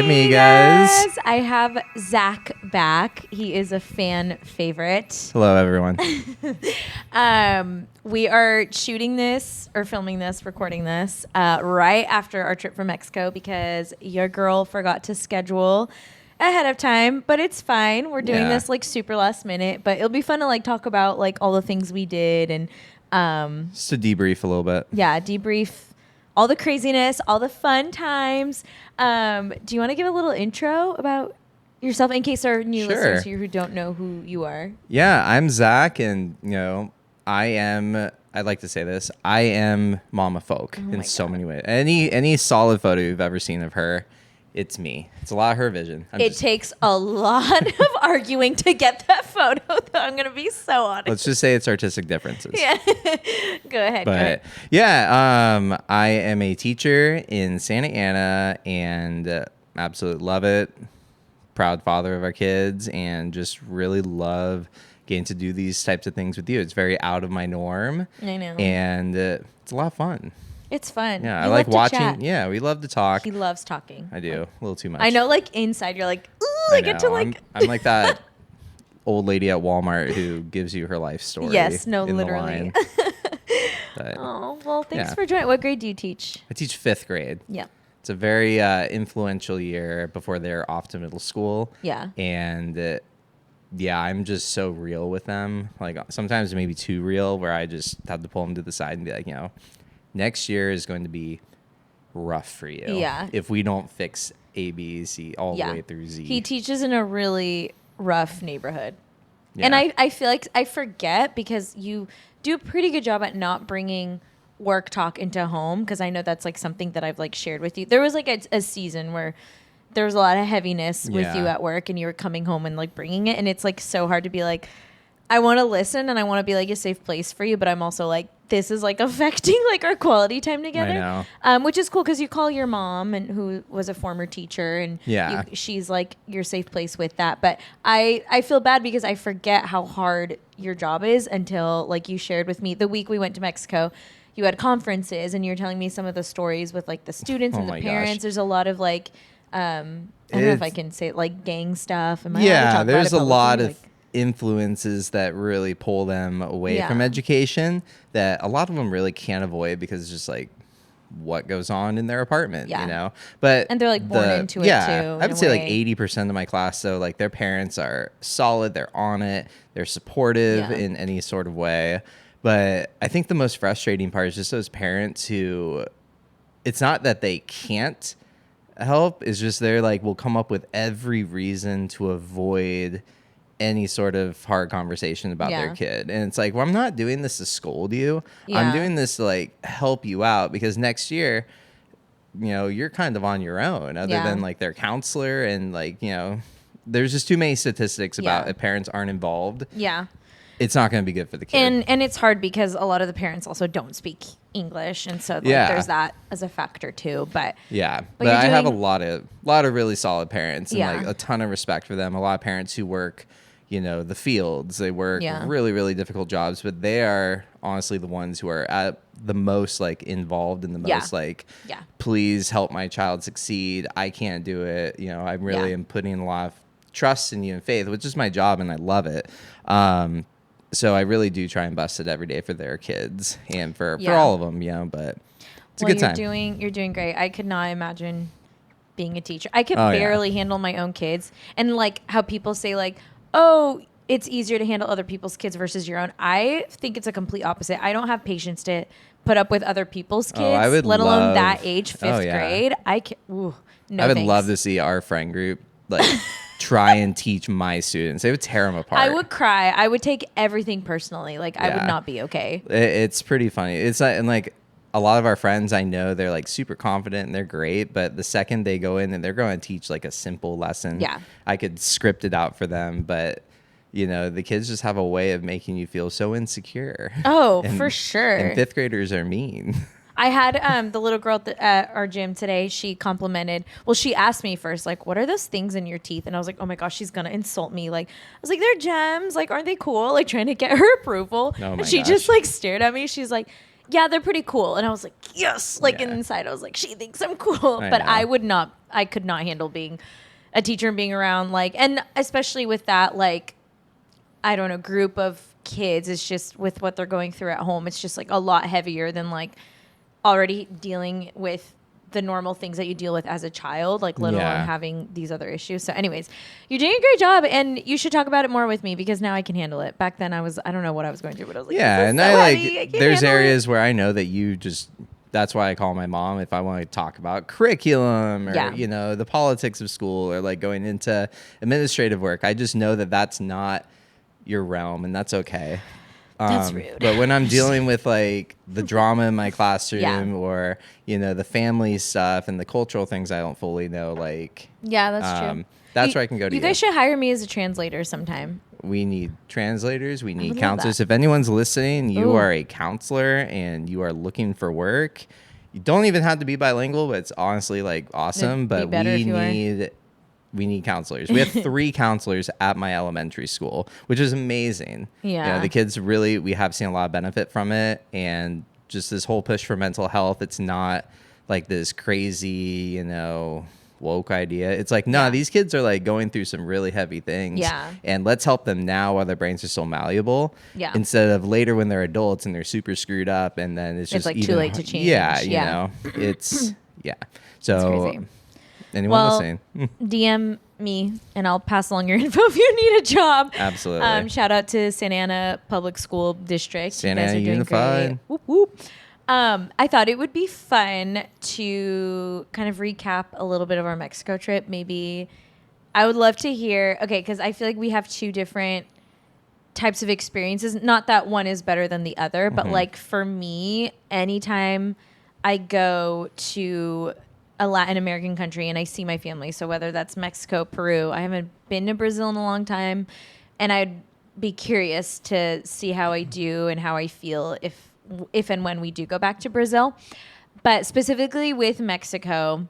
Amigas. I have Zach back. He is a fan favorite. Hello, everyone. We are shooting this or filming this, recording this right after our trip from Mexico because your girl forgot to schedule ahead of time, but it's fine. We're doing this like super last minute, but it'll be fun to like talk about like all the things we did and just to debrief a little bit. Yeah, debrief all the craziness, all the fun times. Do you want to give a little intro about yourself in case there are new listeners here who don't know who you are? Yeah, I'm Zach, and I'd like to say this, I am Mama Folk in so many ways. Any solid photo you've ever seen of her, it's me. It's a lot of her vision. It takes a lot of arguing to get that photo, though. I'm going to be so honest. Let's just say it's artistic differences. Yeah. Go ahead. I am a teacher in Santa Ana and absolutely love it. Proud father of our kids and just really love getting to do these types of things with you. It's very out of my norm. I know. And it's a lot of fun. It's fun. Yeah, You I like love to watching. chat. Yeah, we love to talk. He loves talking. I do. A little too much. I know, like, inside you're like, ooh, I get to, like... I'm like that old lady at Walmart who gives you her life story. Yes, no, literally. Oh, well, thanks for joining. What grade do you teach? I teach 5th grade. Yeah. It's a very influential year before they're off to middle school. Yeah. And I'm just so real with them. Like sometimes maybe too real where I just have to pull them to the side and be like, next year is going to be rough for you. Yeah. If we don't fix A, B, C all the way through Z. He teaches in a really rough neighborhood. Yeah. And I feel like I forget because you do a pretty good job at not bringing work talk into home because I know that's like something that I've like shared with you. There was like a season where there was a lot of heaviness with you at work and you were coming home and like bringing it. And it's like so hard to be like, I want to listen and I want to be like a safe place for you. But I'm also like, this is like affecting like our quality time together. I know. Which is cool because you call your mom and who was a former teacher and she's like your safe place with that. But I feel bad because I forget how hard your job is until like you shared with me the week we went to Mexico. You had conferences and you were telling me some of the stories with like the students and the parents. Gosh. There's a lot of like, I don't know if I can say it, like gang stuff. Am I allowed to talk there's about it a lot publicly? of influences that really pull them away from education that a lot of them really can't avoid because it's just like what goes on in their apartment, but and they're like born into it too. I would say like 80% of my class, so like their parents are solid, they're on it, they're supportive in any sort of way. But I think the most frustrating part is just those parents who it's not that they can't help, it's just they're like will come up with every reason to avoid any sort of hard conversation about their kid. And it's like, well, I'm not doing this to scold you. I'm doing this to like help you out because next year, you're kind of on your own other than like their counselor and like, there's just too many statistics about if parents aren't involved. Yeah. It's not going to be good for the kid. And it's hard because a lot of the parents also don't speak English. And so like, there's that as a factor too. But I have a lot of really solid parents and like a ton of respect for them. A lot of parents who work the fields, they work really, really difficult jobs, but they are honestly the ones who are at the most like involved in the most like, please help my child succeed. I can't do it. I really am putting a lot of trust in you and faith, which is my job and I love it. So I really do try and bust it every day for their kids and for all of them, but it's a good time. You're doing great. I could not imagine being a teacher. I could barely handle my own kids and like how people say like, oh, it's easier to handle other people's kids versus your own. I think it's a complete opposite. I don't have patience to put up with other people's kids, let alone that age, 5th grade. I would love to see our friend group like try and teach my students. They would tear them apart. I would cry. I would take everything personally. Like I would not be okay. It's pretty funny. It's and like a lot of our friends, I know they're like super confident and they're great, but the second they go in and they're going to teach like a simple lesson, I could script it out for them, but the kids just have a way of making you feel so insecure. Oh, for sure. And 5th graders are mean. I had the little girl at our gym today. She complimented. Well, she asked me first, like, what are those things in your teeth? And I was like, oh my gosh, she's going to insult me. Like, I was like, they're gems. Like, aren't they cool? Like, trying to get her approval. Oh my and she gosh. just like stared at me. She's like, yeah, they're pretty cool. And I was like, yes. Like inside, I was like, she thinks I'm cool. But I could not handle being a teacher and being around like, and especially with that, like, I don't know, group of kids. It's just with what they're going through at home. It's just like a lot heavier than like already dealing with the normal things that you deal with as a child, like let alone having these other issues. So anyways, you're doing a great job, and you should talk about it more with me because now I can handle it. Back then I don't know what I was going through, but I was like, yeah, and so I like, there's areas where I know that you just, that's why I call my mom if I want to talk about curriculum or, you know, the politics of school or like going into administrative work. I just know that that's not your realm, and that's okay. That's rude. But when I'm dealing with like the drama in my classroom or, you know, the family stuff and the cultural things I don't fully know, like, that's true. That's where I can go to. You guys should hire me as a translator sometime. We need translators. We need counselors. If anyone's listening, you are a counselor and you are looking for work. You don't even have to be bilingual, but it's honestly like awesome. But we need counselors. We have 3 counselors at my elementary school, which is amazing. Yeah. You know, the kids really, we have seen a lot of benefit from it. And just this whole push for mental health, it's not like this crazy, you know, woke idea. It's like, no, these kids are like going through some really heavy things. Yeah. And let's help them now while their brains are still malable. Yeah. Instead of later when they're adults and they're super screwed up and then it's just like too late to change. Yeah, you know, it's, So anyone listening, DM me and I'll pass along your info if you need a job. Absolutely. Shout out to Santa Ana Public School District. Santa Ana Unified. Whoop, whoop. I thought it would be fun to kind of recap a little bit of our Mexico trip. Maybe I would love to hear, because I feel like we have 2 different types of experiences. Not that one is better than the other, but like for me, anytime I go to a Latin American country and I see my family, so whether that's Mexico, Peru, I haven't been to Brazil in a long time, and I'd be curious to see how I do and how I feel if and when we do go back to Brazil. But specifically with Mexico,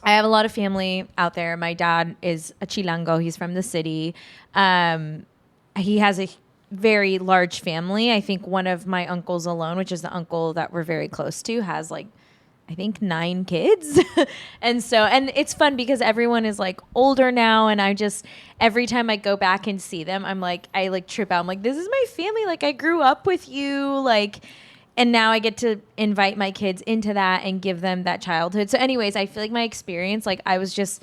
I have a lot of family out there. My dad is a Chilango. He's from the city. He has a very large family. I think one of my uncles alone, which is the uncle that we're very close to, has like, I think 9 kids. and it's fun because everyone is like older now. And every time I go back and see them, I trip out. I'm like, this is my family. Like I grew up with you. Like, and now I get to invite my kids into that and give them that childhood. So anyways, I feel like my experience, like I was just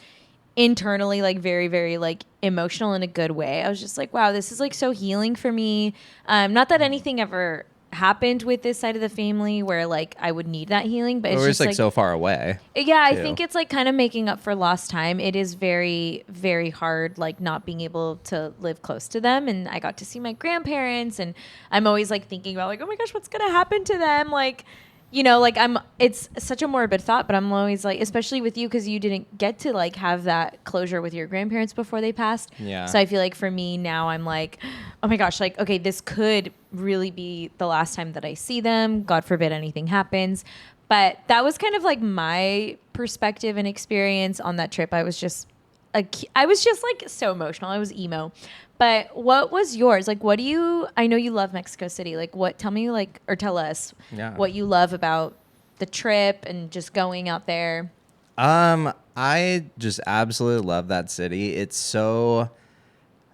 internally like very, very like emotional in a good way. I was just like, wow, this is like so healing for me. Not that anything ever happened with this side of the family where like I would need that healing, but it's just like so far away. Yeah, I think it's like kind of making up for lost time. It is very, very hard like not being able to live close to them, and I got to see my grandparents, and I'm always like thinking about like, oh my gosh, what's gonna happen to them, like, you know, like it's such a morbid thought, but I'm always like, especially with you, because you didn't get to like have that closure with your grandparents before they passed. Yeah. So I feel like for me now, I'm like, oh my gosh, like, okay, this could really be the last time that I see them. God forbid anything happens. But that was kind of like my perspective and experience on that trip. I was just like so emotional. I was emo. But what was yours? Like, I know you love Mexico City. Like, tell us what you love about the trip and just going out there. I just absolutely love that city. It's so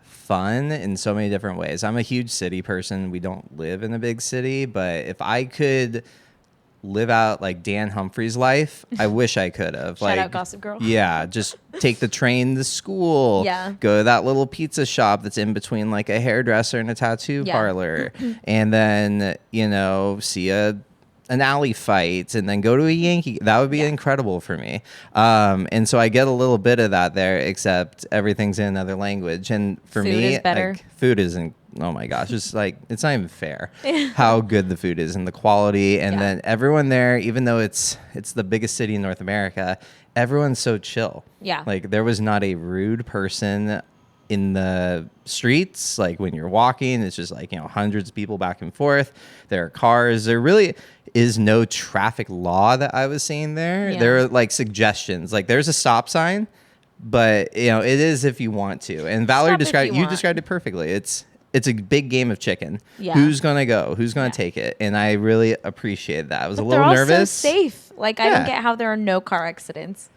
fun in so many different ways. I'm a huge city person. We don't live in a big city, but if I could live out like Dan Humphrey's life, I wish I could have. Shout out Gossip Girl. Yeah, just take the train to school. Yeah. Go to that little pizza shop that's in between like a hairdresser and a tattoo parlor, and then see an alley fight, and then go to a Yankee. That would be incredible for me. And so I get a little bit of that there, except everything's in another language. And for food me, is better. like, food isn't. Oh my gosh, it's like, it's not even fair how good the food is and the quality. And then everyone there, even though it's the biggest city in North America, everyone's so chill. Yeah. Like there was not a rude person in the streets. Like when you're walking, it's just like, hundreds of people back and forth. There are cars. There really is no traffic law that I was seeing there. Yeah. There are like suggestions. Like there's a stop sign, but it is if you want to. And Valerie described it perfectly. it's a big game of chicken. Yeah. Who's gonna go? Who's gonna take it? And I really appreciate that. I was a little they're all nervous. so safe. Like I don't get how there are no car accidents.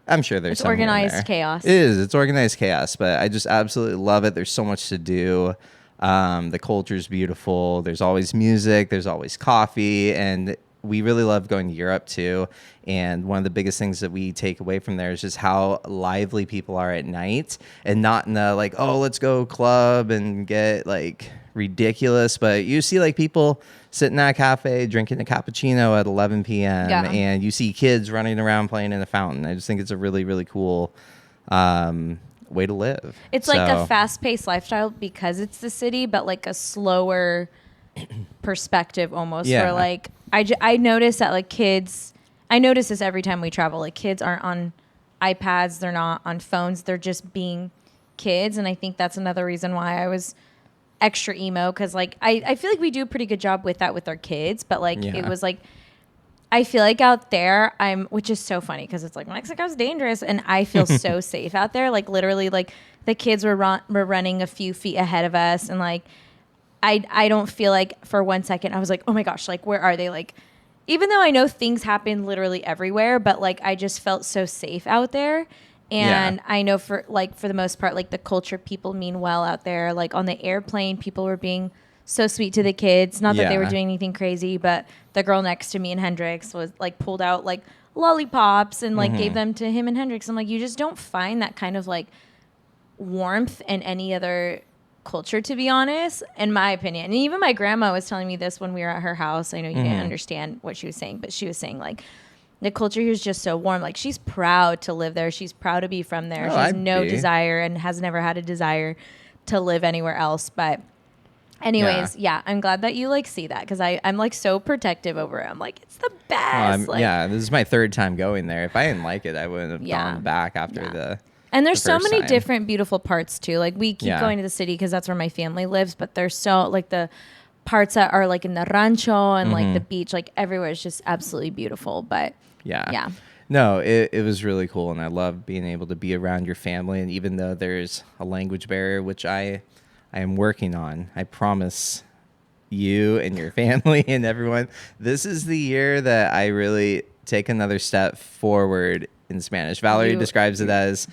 I'm sure there's some here and organized there. chaos. It is. It's organized chaos, but I just absolutely love it. There's so much to do. The culture's beautiful. There's always music. There's always coffee, and we really love going to Europe too. And one of the biggest things that we take away from there is just how lively people are at night, and not in the like, oh, let's go club and get like ridiculous. But you see like people sitting at a cafe drinking a cappuccino at 11 p.m. And you see kids running around playing in a fountain. I just think it's a really, really cool way to live. It's like a fast-paced lifestyle because it's the city, but like a slower perspective almost. Yeah. Where like I notice that like kids, I notice this every time we travel. Like kids aren't on iPads, they're not on phones, they're just being kids, and I think that's another reason why I was extra emo, because like I feel like we do a pretty good job with that with our kids, but like it was like I feel like out there which is so funny because it's like Mexico's dangerous and I feel so safe out there. Like literally like the kids were running a few feet ahead of us, and like I don't feel like for 1 second I was like, oh my gosh, like where are they? Like even though I know things happen literally everywhere, but like I just felt so safe out there. And I know for the most part, like the culture, people mean well out there. Like on the airplane, people were being so sweet to the kids. Not that they were doing anything crazy, but the girl next to me and Hendrix was like pulled out like lollipops and like gave them to him and Hendrix. I'm like, you just don't find that kind of like warmth in any other culture, to be honest, in my opinion. And even my grandma was telling me this when we were at her house. I know you didn't understand what she was saying, but she was saying like, the culture here is just so warm. Like she's proud to live there. She's proud to be from there. She has no desire and has never had a desire to live anywhere else. But anyways, I'm glad that you like see that, because I'm like so protective over it. I'm like, it's the best. This is my third time going there. If I didn't like it, I wouldn't have gone back after the. And there's so many different beautiful parts too. Like we keep going to the city because that's where my family lives, but there's so like the parts that are like in the rancho and like the beach, like everywhere is just absolutely beautiful. But yeah. No, it was really cool, and I love being able to be around your family. And even though there's a language barrier, which I am working on, I promise you and your family and everyone, this is the year that I really take another step forward in Spanish. Valerie describes it as,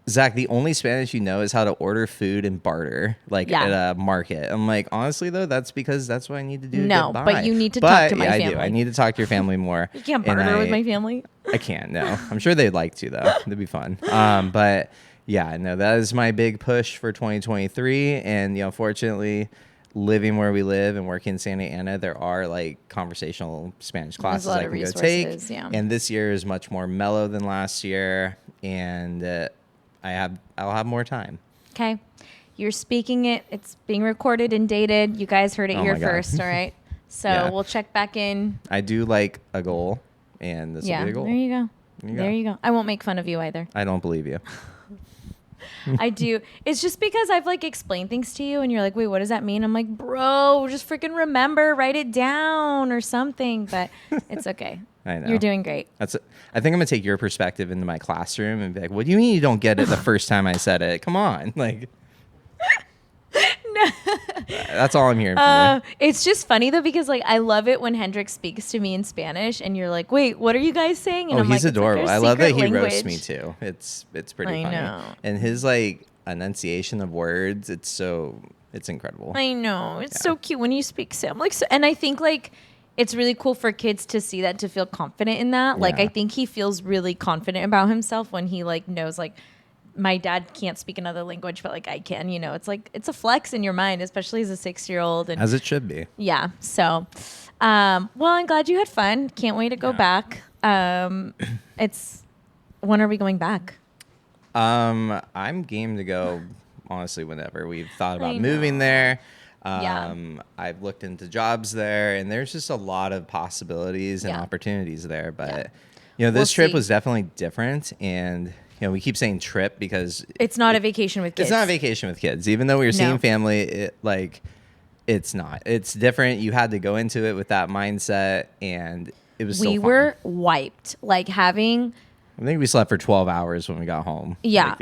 Zach, the only Spanish you know is how to order food and barter, like at a market. I'm like, honestly, though, that's because that's what I need to do. No, but you need to talk to my family. I do. I need to talk to your family more. You can't barter with my family. I can't, no. I'm sure they'd like to, though. It'd be fun. But yeah, no, that is my big push for 2023. And, you know, fortunately, living where we live and working in Santa Ana, there are like conversational Spanish classes I can go take. Yeah. And this year is much more mellow than last year. And I'll have more time. Okay. You're speaking it. It's being recorded and dated. You guys heard it here first, all right? So we'll check back in. I do like a goal, and this will be a goal. There you go. There you go. I won't make fun of you either. I don't believe you. I do. It's just because I've like explained things to you and you're like, wait, what does that mean? I'm like, bro, just freaking remember, write it down or something. But it's okay. I know. You're doing great. I think I'm going to take your perspective into my classroom and be like, what do you mean you don't get it the first time I said it? Come on. Like, no. That's all I'm hearing from you. It's just funny though, because like I love it when Hendrix speaks to me in Spanish and you're like, wait, what are you guys saying? And I'm he's like, adorable. Like I love that he language. roasts me too. It's pretty funny. Know. And his like enunciation of words, it's incredible. I know. It's so cute when you speak Sam. Like, so, and I think like it's really cool for kids to see that, to feel confident in that. Like, I think he feels really confident about himself when he like knows like my dad can't speak another language, but like I can, you know, it's like, it's a flex in your mind, especially as a 6-year-old. And as it should be. Yeah. So, well, I'm glad you had fun. Can't wait to go back. When are we going back? I'm game to go, honestly, whenever. We've thought about moving there. I've looked into jobs there, and there's just a lot of possibilities and opportunities there. But, you know, this trip was definitely different. And, you know, we keep saying trip because it's not a vacation with kids. It's not a vacation with kids. Even though we were seeing family, it's not. It's different. You had to go into it with that mindset, and it was we were wiped. Like having... I think we slept for 12 hours when we got home. Yeah.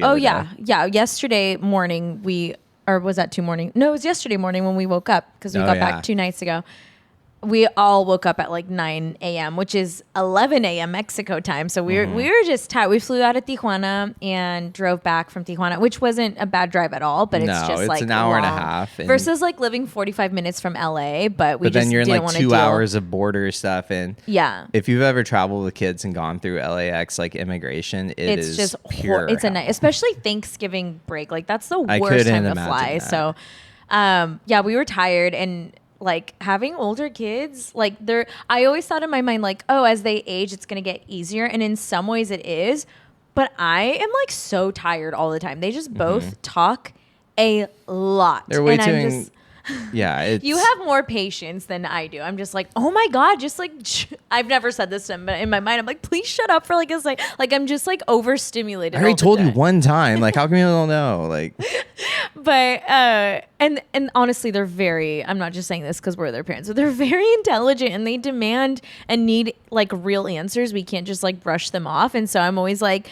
Yesterday morning, we or was that 2 morning? No, it was yesterday morning when we woke up because we got back 2 nights ago. We all woke up at like 9 a.m., which is 11 a.m. Mexico time. So we were just tired. We flew out of Tijuana and drove back from Tijuana, which wasn't a bad drive at all. But it's like an hour long. and a half. Versus like living 45 minutes from LA. But then you're in like 2 hours of border stuff. And if you've ever traveled with kids and gone through LAX, like immigration, it's just pure. It's a night, especially Thanksgiving break. Like that's the worst time to fly. That. So we were tired and like having older kids, like I always thought in my mind, like, oh, as they age, it's going to get easier. And in some ways it is, but I am like so tired all the time. They just both talk a lot. They're way too, you have more patience than I do. I'm just like, oh my God, just like, I've never said this to him, but in my mind, I'm like, please shut up for like a second. Like, I'm just like overstimulated. I already told you one time. Like, how come you don't know? Like, but, and honestly, they're I'm not just saying this because we're their parents, but they're very intelligent and they demand and need like real answers. We can't just like brush them off. And so I'm always like,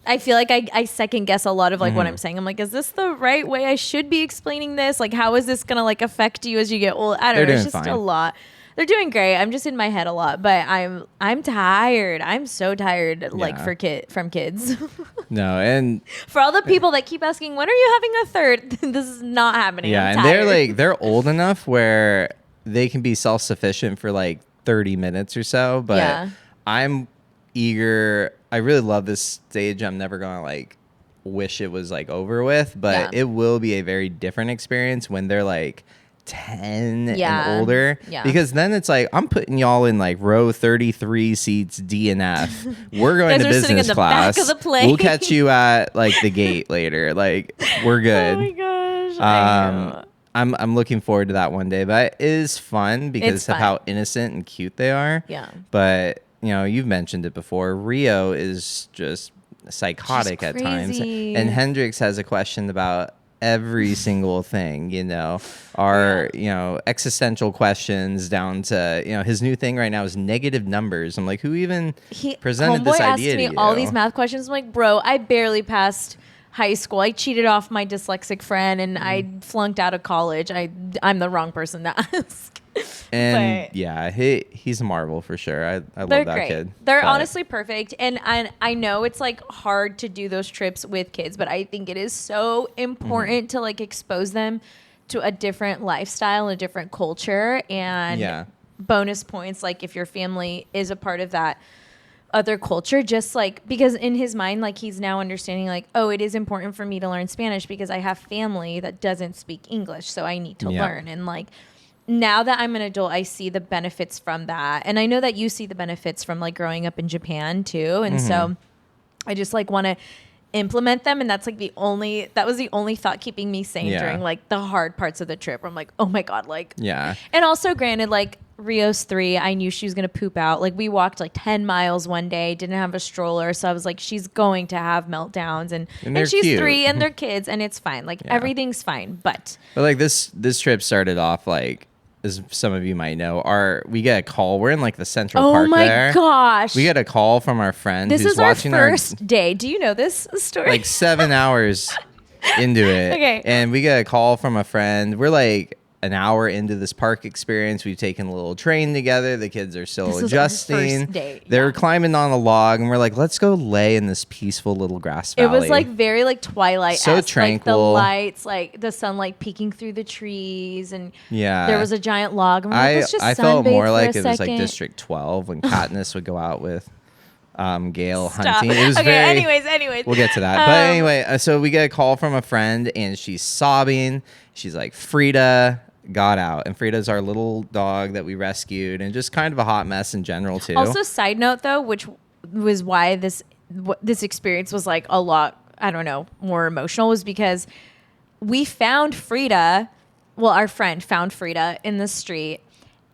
I feel like I second guess a lot of like what I'm saying. I'm like, is this the right way I should be explaining this? Like, how is this going to like affect you as you get old? I don't know. It's just a lot. They're doing great. I'm just in my head a lot, but I'm tired. I'm so tired like from kids. No. And for all the people that keep asking, when are you having a third? This is not happening. Yeah. And they're old enough where they can be self-sufficient for like 30 minutes or so, but I'm eager. I really love this stage. I'm never going to like wish it was like over with, but it will be a very different experience when they're like 10 and older, because then it's like I'm putting y'all in like row 33 seats D and F. We're going to business class. Back of the plane. We'll catch you at like the gate later. Like we're good. Oh my gosh. I know. I'm looking forward to that one day, but it is fun because of how innocent and cute they are. Yeah. But you know, you've mentioned it before. Rio is just psychotic at times. And Hendrix has a question about every single thing, you know, you know, existential questions down to, you know, his new thing right now is negative numbers. I'm like, who even presented this idea to you? All these math questions. I'm like, bro, I barely passed high school. I cheated off my dyslexic friend and I flunked out of college. I'm the wrong person to ask. And he's a marvel for sure. I love that great. Kid. They're honestly perfect. And I know it's like hard to do those trips with kids, but I think it is so important to like expose them to a different lifestyle, a different culture, and bonus points like if your family is a part of that other culture, just like because in his mind, like he's now understanding like, oh, it is important for me to learn Spanish because I have family that doesn't speak English, so I need to learn. And like now that I'm an adult, I see the benefits from that. And I know that you see the benefits from like growing up in Japan too. And so I just like want to implement them. And that's like that was the only thought keeping me sane during like the hard parts of the trip where I'm like, oh my God, like, and also granted, like Rio's 3, I knew she was going to poop out. Like we walked like 10 miles one day, didn't have a stroller. So I was like, she's going to have meltdowns and she's cute. 3 and they're kids and it's fine. Like everything's fine. But like this trip started off like, as some of you might know, we get a call. We're in like the Central Park there. Oh my gosh. We get a call from our friend who's watching our first day. Do you know this story? Like 7 hours into it. Okay. And we get a call from a friend. We're like an hour into this park experience. We've taken a little train together. The kids are still adjusting. They're climbing on a log, and we're like, let's go lay in this peaceful little grass valley. It was like very like Twilight-esque. So tranquil. Like the lights, like the sunlight peeking through the trees, and there was a giant log. And we're like, let's just I felt more like it was second. like District 12 when Katniss would go out with Gale hunting. It was anyways. We'll get to that. But anyway, so we get a call from a friend, and she's sobbing. She's like, Frida got out, and Frida's our little dog that we rescued, and just kind of a hot mess in general too. Also, side note though, which was why this experience was like a lot, I don't know, more emotional, was because we found Frida. Well, our friend found Frida in the street.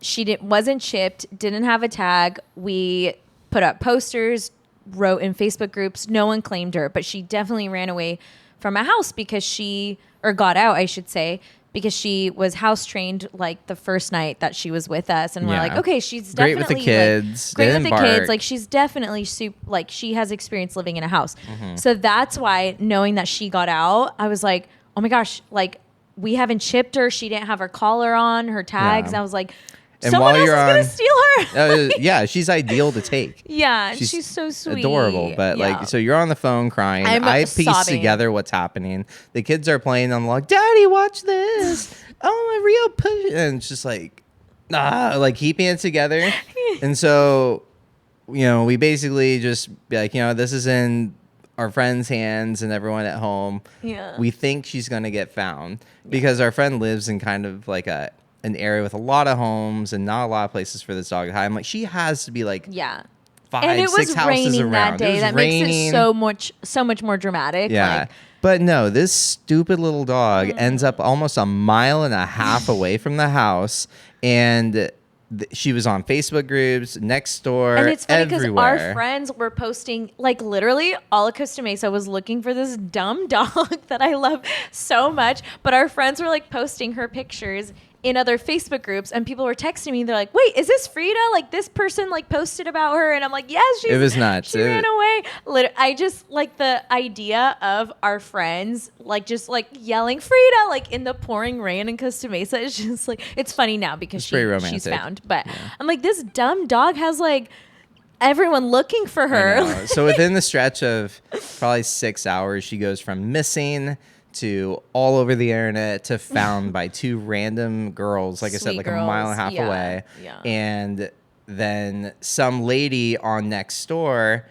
She wasn't chipped, didn't have a tag. We put up posters, wrote in Facebook groups. No one claimed her, but she definitely ran away from a house got out, I should say, because she was house trained like the first night that she was with us. And we're like, okay, she's definitely great with the kids. Great with the kids. Like she's definitely like she has experience living in a house. So that's why knowing that she got out, I was like, oh my gosh, like we haven't shipped her. She didn't have her collar on, her tags. Yeah. I was like, And someone while else you're is going to steal her. yeah, she's ideal to take. Yeah, she's so sweet. Adorable. But Yeah. like, so you're on the phone crying. I'm I piece sobbing. together what's happening. The kids are playing. I'm like, Daddy, watch this. Oh, my real push. And it's just like, like keeping it together. And so, we basically just be like, this is in our friend's hands and everyone at home. Yeah. We think she's going to get found because our friend lives in kind of like an area with a lot of homes and not a lot of places for this dog to hide. I'm like, she has to be like 5, and it 6 was houses raining around. that day. That raining. makes it so much more dramatic. Yeah. Like, but no, this stupid little dog ends up almost a mile and a half away from the house. And she was on Facebook groups, next door, and it's funny because everywhere. our friends were posting, like literally all of Costa Mesa was looking for this dumb dog that I love so much. But our friends were like posting her pictures in other Facebook groups, and people were texting me. They're like, "Wait, is this Frida? Like this person like posted about her?" And I'm like, "Yes, It was nuts. She ran away." I just like the idea of our friends like just like yelling Frida like in the pouring rain in Costa Mesa. It's just like it's funny now because she's found. But I'm like, this dumb dog has like everyone looking for her. So within the stretch of probably 6 hours, she goes from missing to all over the internet to found by 2 random girls, like I said, like girls. a mile and a half away. Yeah. And then some lady on Nextdoor,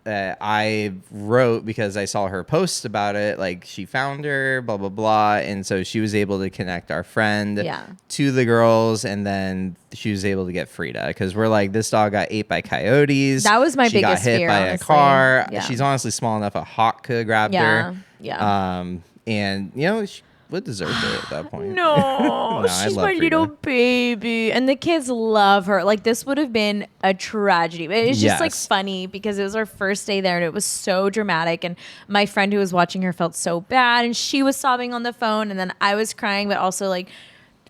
I wrote because I saw her post about it, like she found her, blah, blah, blah. And so she was able to connect our friend to the girls, and then she was able to get Frida because we're like, this dog got ate by coyotes. That was my she biggest got hit fear, by honestly. a car. Yeah. She's honestly small enough a hawk could have grabbed her. Yeah. And she would deserve it at that point. No, she's my little baby. And the kids love her. Like, this would have been a tragedy. But it's just, like, funny because it was our first day there and it was so dramatic. And my friend who was watching her felt so bad. And she was sobbing on the phone. And then I was crying, but also, like,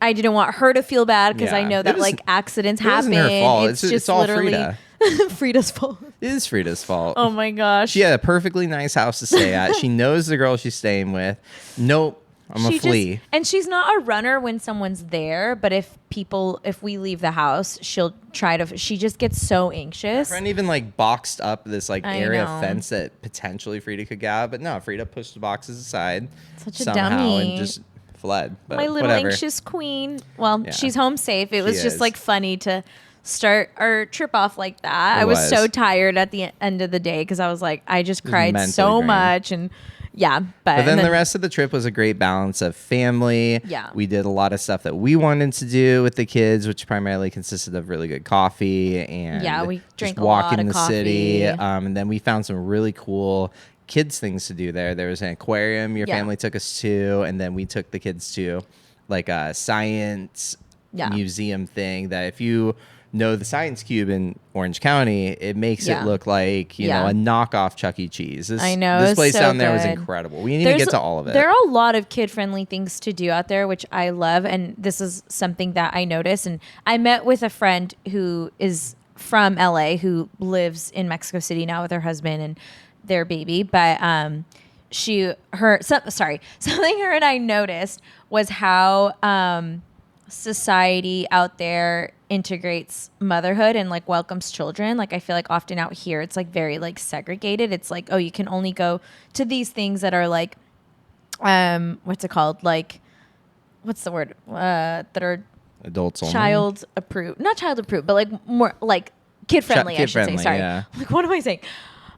I didn't want her to feel bad because I know that, like, accidents happen. It wasn't her fault. It's just it's all literally Frida. Frida's fault. It is Frida's fault. Oh, my gosh. She had a perfectly nice house to stay at. She knows the girl she's staying with. Nope. I'm a flea. And she's not a runner when someone's there, but if we leave the house, she'll try to, she just gets so anxious. My friend even like boxed up this like area know. fence that potentially Frida could get out, but no, Frida pushed the boxes aside Such a somehow dummy. and just fled. But My little whatever. anxious queen. Well, she's home safe. It was just like funny to start our trip off like that. I was so tired at the end of the day because I was like, I just cried so much and but then the rest of the trip was a great balance of family. Yeah. We did a lot of stuff that we wanted to do with the kids, which primarily consisted of really good coffee and we drank just walking a lot of the coffee. city. And then we found some really cool kids things to do there. There was an aquarium your family took us to, and then we took the kids to like a science museum thing that if you know the Science Cube in Orange County, it makes it look like, you know, a knockoff Chuck E. Cheese. I know. This place so down there was good. incredible. We need to get to all of it. There are a lot of kid-friendly things to do out there, which I love. And this is something that I noticed. And I met with a friend who is from LA who lives in Mexico City now with her husband and their baby. But something her and I noticed was how society out there integrates motherhood and like welcomes children. Like I feel like often out here it's like very like segregated. It's like, oh, you can only go to these things that are like what's it called? Like what's the word? That are adults only. Child approved. Not child approved, but like more like kid friendly, I should say. Sorry. Yeah. Like what am I saying?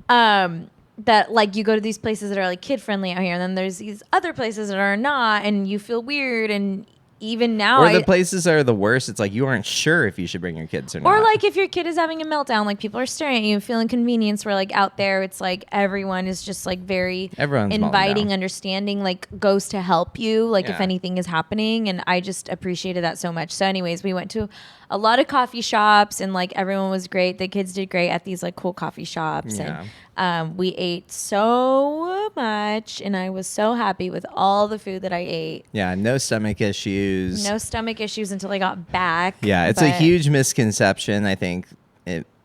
That like you go to these places that are like kid friendly out here and then there's these other places that are not and you feel weird and even now, or the places are the worst. It's like you aren't sure if you should bring your kids or not. Or like if your kid is having a meltdown, like people are staring at you and feeling inconvenienced. Where like out there, it's like everyone is just like everyone's inviting, understanding, like goes to help you, like if anything is happening. And I just appreciated that so much. So, anyways, we went to a lot of coffee shops and like everyone was great. The kids did great at these like cool coffee shops and we ate so much and I was so happy with all the food that I ate. Yeah, no stomach issues. No stomach issues until I got back. Yeah, it's a huge misconception I think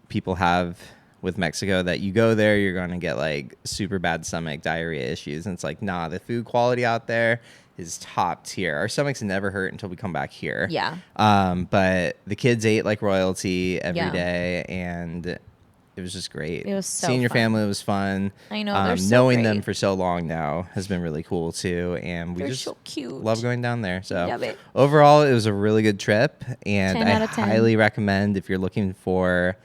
people have with Mexico that you go there, you're going to get like super bad stomach diarrhea issues. And it's like, nah, the food quality out there is top tier. Our stomachs never hurt until we come back here. Yeah. But the kids ate like royalty every day, Yeah. and it was just great. It was so seeing your fun. family was fun. I know, they're so knowing great. them for so long now has been really cool too, and They're just so cute. love going down there. So Love it. overall, it was a really good trip, and 10 I out of 10. highly recommend if you're looking for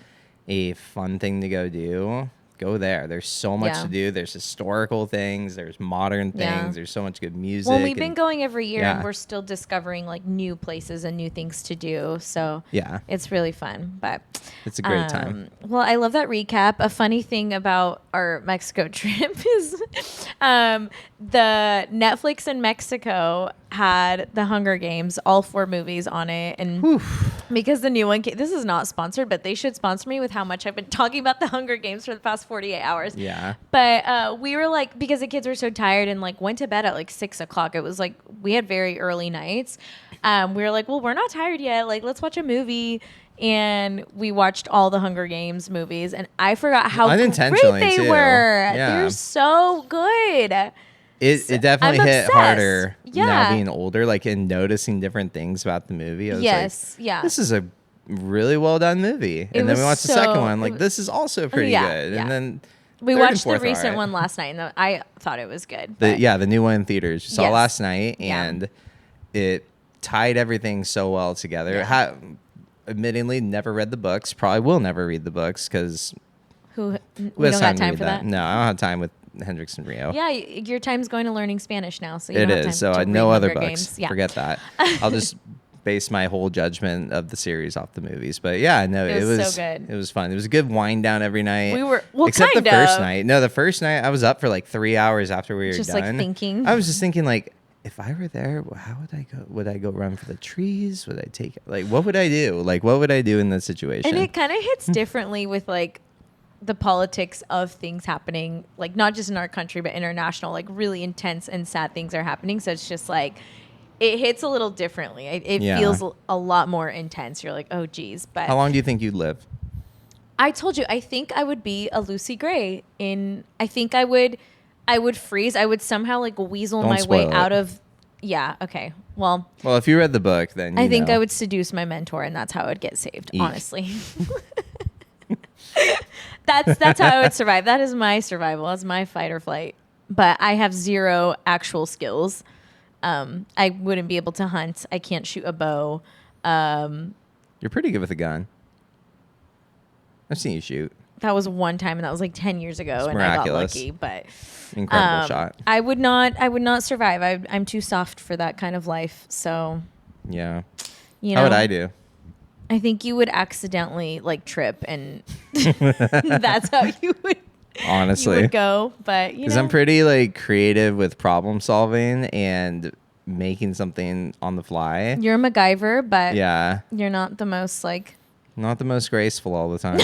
a fun thing to go do. Go there. There's so much to do. There's historical things. There's modern things. Yeah. There's so much good music. Well, we've been going every year, Yeah. and we're still discovering like new places and new things to do. So Yeah. it's really fun. But It's a great time. Well, I love that recap. A funny thing about our Mexico trip is the Netflix in Mexico had the Hunger Games, all 4 movies on it, and because the new one this is not sponsored, but they should sponsor me with how much I've been talking about the Hunger Games for the past 48 hours. Yeah. But we were like, because the kids were so tired and like went to bed at like 6 o'clock. It was like, we had very early nights. We were like, well, we're not tired yet. Like, let's watch a movie. And we watched all the Hunger Games movies, and I forgot how great Unintentionally, they too. were. Yeah. They're so good. It definitely I'm hit obsessed. harder Yeah. now being older, like in noticing different things about the movie. I was Yes, like, yeah. this is a really well done movie. And then was we watched the so- second one, it like was- this is also pretty Yeah, good. yeah. And then We third and watched the fourth are recent alright. one last night, and I thought it was good. The, but- yeah, the new one in theaters. You saw Yes. last night, Yeah. and it tied everything so well together. Yeah. Admittingly, never read the books. Probably will never read the books because we we don't got time for that. No, I don't have time with Hendrix and Rio. Yeah, your time's going to learning Spanish now, so you It don't have time is. So to no read other Hunger books. Games. Yeah. Forget that. I'll just base my whole judgment of the series off the movies. But yeah, no, It was so good. It was fun. It was a good wind down every night. We were- well, except kind the first of. night. No, the first night I was up for like 3 hours after we were Just, done. like, thinking. I was just thinking like, if I were there, how would I go? Would I go run for the trees? Would I take like what would I do? Like what would I do in this situation? And it kind of hits differently with like the politics of things happening, like not just in our country but international. Like really intense and sad things are happening. So it's just like it hits a little differently. It Yeah. feels a lot more intense. You're like, oh geez. But How long do you think you'd live? I told you, I think I would be a Lucy Gray. I think I would freeze. I would somehow like weasel Don't my way spoil it. out of. Yeah. Okay. Well, Well, if you read the book, then I you think know. I would seduce my mentor, and that's how I would get saved. Eek. Honestly, that's how I would survive. That is my survival. That's my fight or flight. But I have 0 actual skills. I wouldn't be able to hunt. I can't shoot a bow. You're pretty good with a gun. I've seen you shoot. That was one time, and that was like 10 years ago, It's and miraculous. I got lucky. But Incredible shot. I would not survive. I'm too soft for that kind of life. So, Yeah. you know, How would I do? I think you would accidentally like trip, and that's how you would Honestly. go. But you Because know, I'm pretty like creative with problem solving and making something on the fly. you're a MacGyver, but Yeah. you're not the most like. Not the most graceful all the time.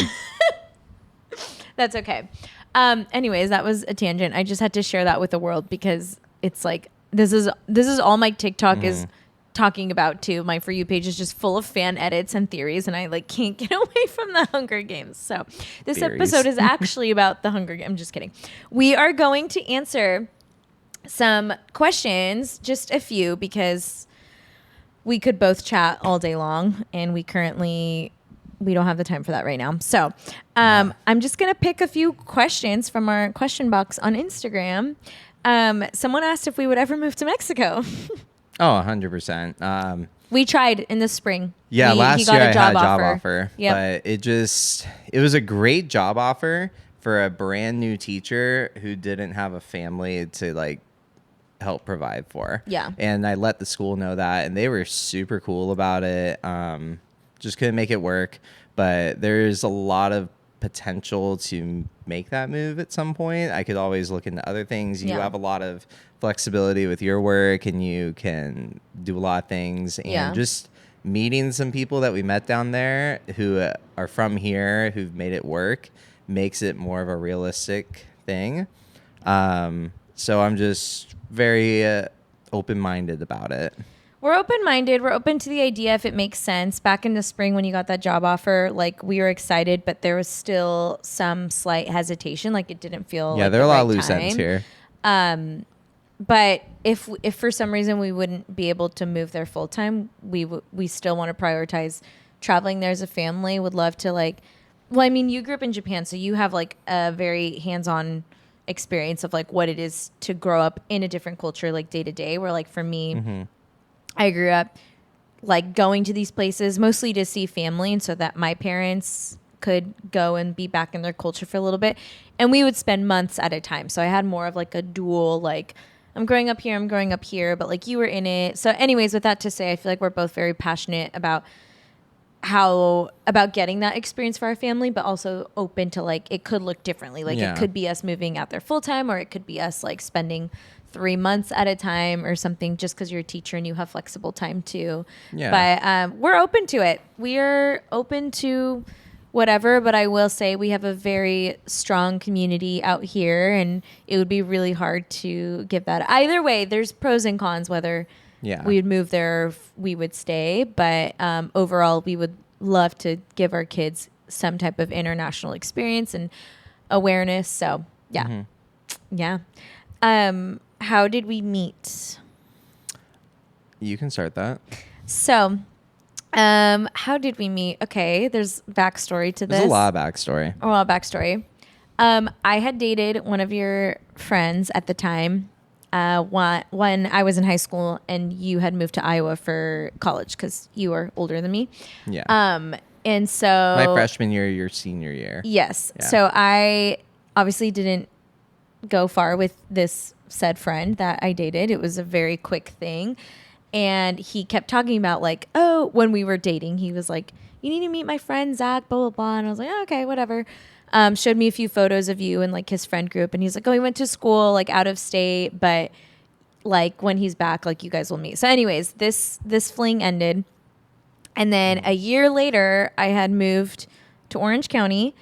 That's okay. Anyways, that was a tangent. I just had to share that with the world because it's like this is all my TikTok is talking about too. My For You page is just full of fan edits and theories, and I like can't get away from the Hunger Games. So this Theories. episode is actually about the Hunger Games. I'm just kidding. We are going to answer some questions, just a few, because we could both chat all day long, and we don't have the time for that right now. So I'm just going to pick a few questions from our question box on Instagram. Someone asked if we would ever move to Mexico. Oh, 100%. We tried in the spring. Yeah, he last got year a I job had a job offer. offer. Yep. But it was a great job offer for a brand new teacher who didn't have a family to like help provide for. Yeah. And I let the school know that, and they were super cool about it. Just couldn't make it work. But there's a lot of potential to make that move at some point. I could always look into other things. You Yeah. have a lot of flexibility with your work, and you can do a lot of things. And Yeah. just meeting some people that we met down there who are from here, who've made it work, makes it more of a realistic thing. So I'm just very open-minded about it. We're open-minded. We're open to the idea if it makes sense. Back in the spring when you got that job offer, like we were excited, but there was still some slight hesitation. Like it didn't feel like there are a lot of right loose ends time. here. But if for some reason we wouldn't be able to move there full time, we still want to prioritize traveling there as a family. Would love to like. Well, I mean, you grew up in Japan, so you have like a very hands-on experience of like what it is to grow up in a different culture, like day to day. Where like for me, I grew up like going to these places mostly to see family, and so that my parents could go and be back in their culture for a little bit, and we would spend months at a time. So I had more of like a dual like. I'm growing up here, but like you were in it. So anyways, with that to say, I feel like we're both very passionate about getting that experience for our family, but also open to like, it could look differently. Like it could be us moving out there full time, or it could be us like spending 3 months at a time or something, just because you're a teacher and you have flexible time too. But we're open to it. We are open to whatever, but I will say we have a very strong community out here, and it would be really hard to give that. Either way, there's pros and cons whether we would move there or if we would stay. But overall, we would love to give our kids some type of international experience and awareness. So yeah. How did we meet? You can start that. So how did we meet? Okay, there's backstory to this. There's a lot of backstory. I had dated one of your friends at the time when I was in high school, and you had moved to Iowa for college because you were older than me. Yeah. And so my freshman year, your senior year. Yes. Yeah. So I obviously didn't go far with this said friend that I dated. It was a very quick thing. And he kept talking about like, oh, when we were dating, he was like, you need to meet my friend Zach, blah, blah, blah. And I was like, oh, okay, whatever. Showed me a few photos of you and like his friend group. And he's like, oh, he went to school like out of state, but like when he's back, like you guys will meet. So anyways, this fling ended. And then a year later, I had moved to Orange County.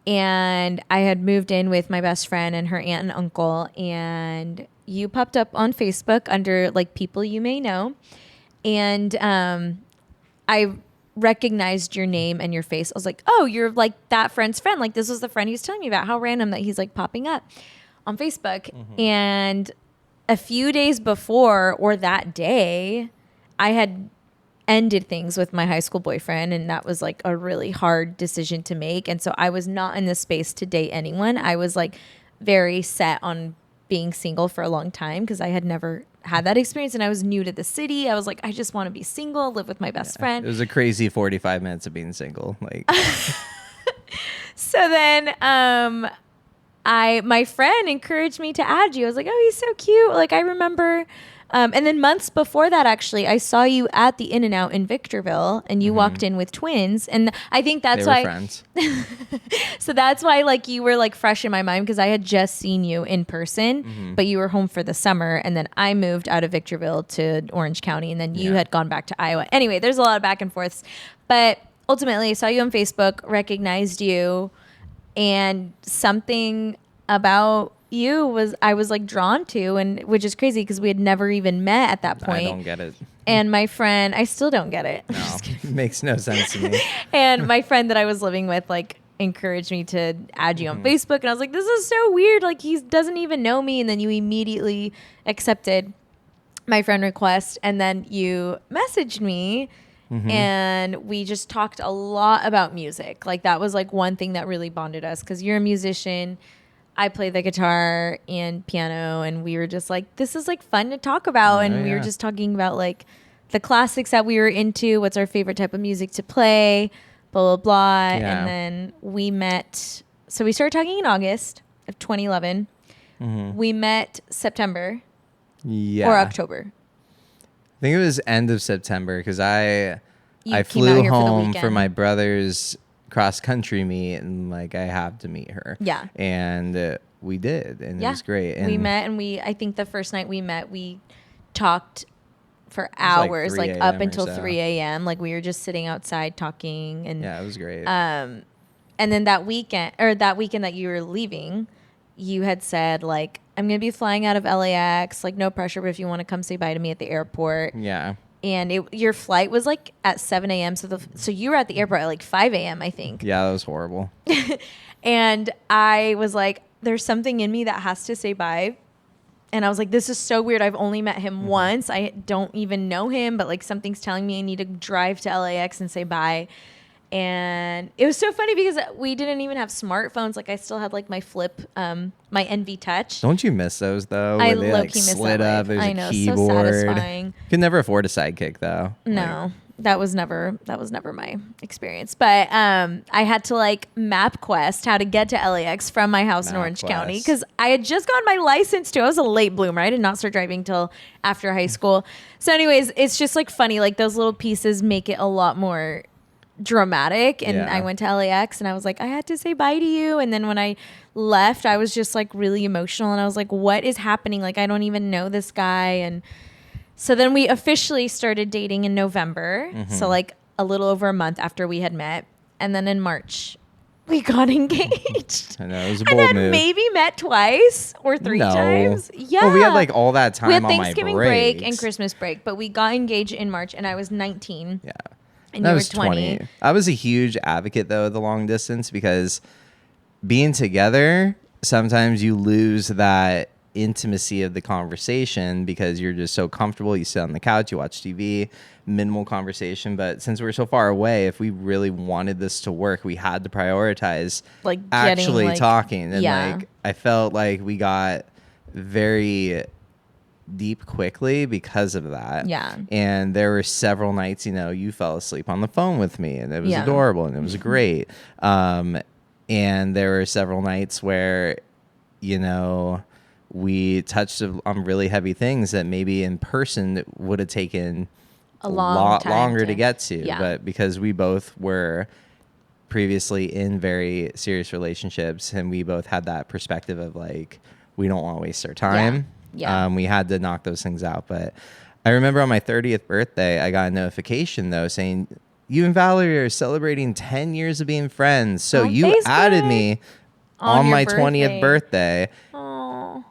And I had moved in with my best friend and her aunt and uncle, and you popped up on Facebook under like people you may know. And I recognized your name and your face. I was like, oh, you're like that friend's friend. Like this was the friend he was telling me about. How random that he's like popping up on Facebook. And a few days before, or that day, I had ended things with my high school boyfriend, and that was like a really hard decision to make. And so I was not in the space to date anyone. I was like very set on being single for a long time because I had never had that experience, and I was new to the city. I was like, I just want to be single, live with my best friend. It was a crazy 45 minutes of being single. Like So then my friend encouraged me to add you. I was like, oh, he's so cute. Like I remember and then months before that, actually, I saw you at the In-N-Out in Victorville, and you walked in with twins. And I think that's why. Friends. So that's why, like, you were like fresh in my mind because I had just seen you in person, but you were home for the summer, and then I moved out of Victorville to Orange County, and then you had gone back to Iowa. Anyway, there's a lot of back and forths, but ultimately, I saw you on Facebook, recognized you, and something about you I was like drawn to, and which is crazy because we had never even met at that point. I don't get it. And my friend, I still don't get it. No, makes no sense to me. And my friend that I was living with like encouraged me to add you on Facebook, and I was like, this is so weird. Like he doesn't even know me, and then you immediately accepted my friend request, and then you messaged me. And we just talked a lot about music. Like that was like one thing that really bonded us because you're a musician. I play the guitar and piano, and we were just like, this is like fun to talk about. And we were just talking about like the classics that we were into, what's our favorite type of music to play, blah, blah, blah. Yeah. And then we met. So we started talking in August of 2011. We met September or October. I think it was end of September because I You came out flew here for the home for weekend. my brother's cross country meet, and like I have to meet her. Yeah. And we did, and it was great. And we met, and I think the first night we met, we talked for like hours, 3 like a.m. up or until so. 3 a.m. Like we were just sitting outside talking, and yeah, it was great. and then that weekend that you were leaving, you had said like, I'm going to be flying out of LAX. Like, no pressure, but if you want to come say bye to me at the airport. Yeah. And your flight was like at 7 a.m. So you were at the airport at like 5 a.m., I think. Yeah, that was horrible. And I was like, there's something in me that has to say bye. And I was like, this is so weird. I've only met him once. I don't even know him, but like something's telling me I need to drive to LAX and say bye. And it was so funny because we didn't even have smartphones. Like I still had like my flip, my NV Touch. Don't you miss those though? I Where they like low-key miss slid that up. life. There's I a know, so keyboard. satisfying. Could never afford a sidekick though. No, that was never my experience. But I had to like MapQuest how to get to LAX from my house in Orange County because I had just gotten my license too. I was a late bloomer. I did not start driving till after high school. So anyways, it's just like funny. Like those little pieces make it a lot more dramatic. And I went to LAX and I was like, I had to say bye to you. And then when I left, I was just like really emotional. And I was like, what is happening? Like, I don't even know this guy. And so then we officially started dating in November. So like a little over a month after we had met. And then in March, we got engaged. I know, it was a bold move. And then maybe met twice or three times. Yeah. Well, we had like all that time we had on Thanksgiving my break and Christmas break. But we got engaged in March and I was 19. Yeah. And you were 20. I was a huge advocate though of the long distance because being together, sometimes you lose that intimacy of the conversation because you're just so comfortable. You sit on the couch, you watch TV, minimal conversation. But since we're so far away, if we really wanted this to work, we had to prioritize like actually like, talking. And like I felt like we got very deep quickly because of that. Yeah. And there were several nights, you know, you fell asleep on the phone with me and it was adorable and it was great. And there were several nights where, you know, we touched on really heavy things that maybe in person would have taken a lot longer to get to. But because we both were previously in very serious relationships and we both had that perspective of like, we don't want to waste our time. We had to knock those things out. But I remember on my 30th birthday, I got a notification though saying, you and Valerie are celebrating 10 years of being friends. So you Facebook. Added me on my 20th birthday. Aww.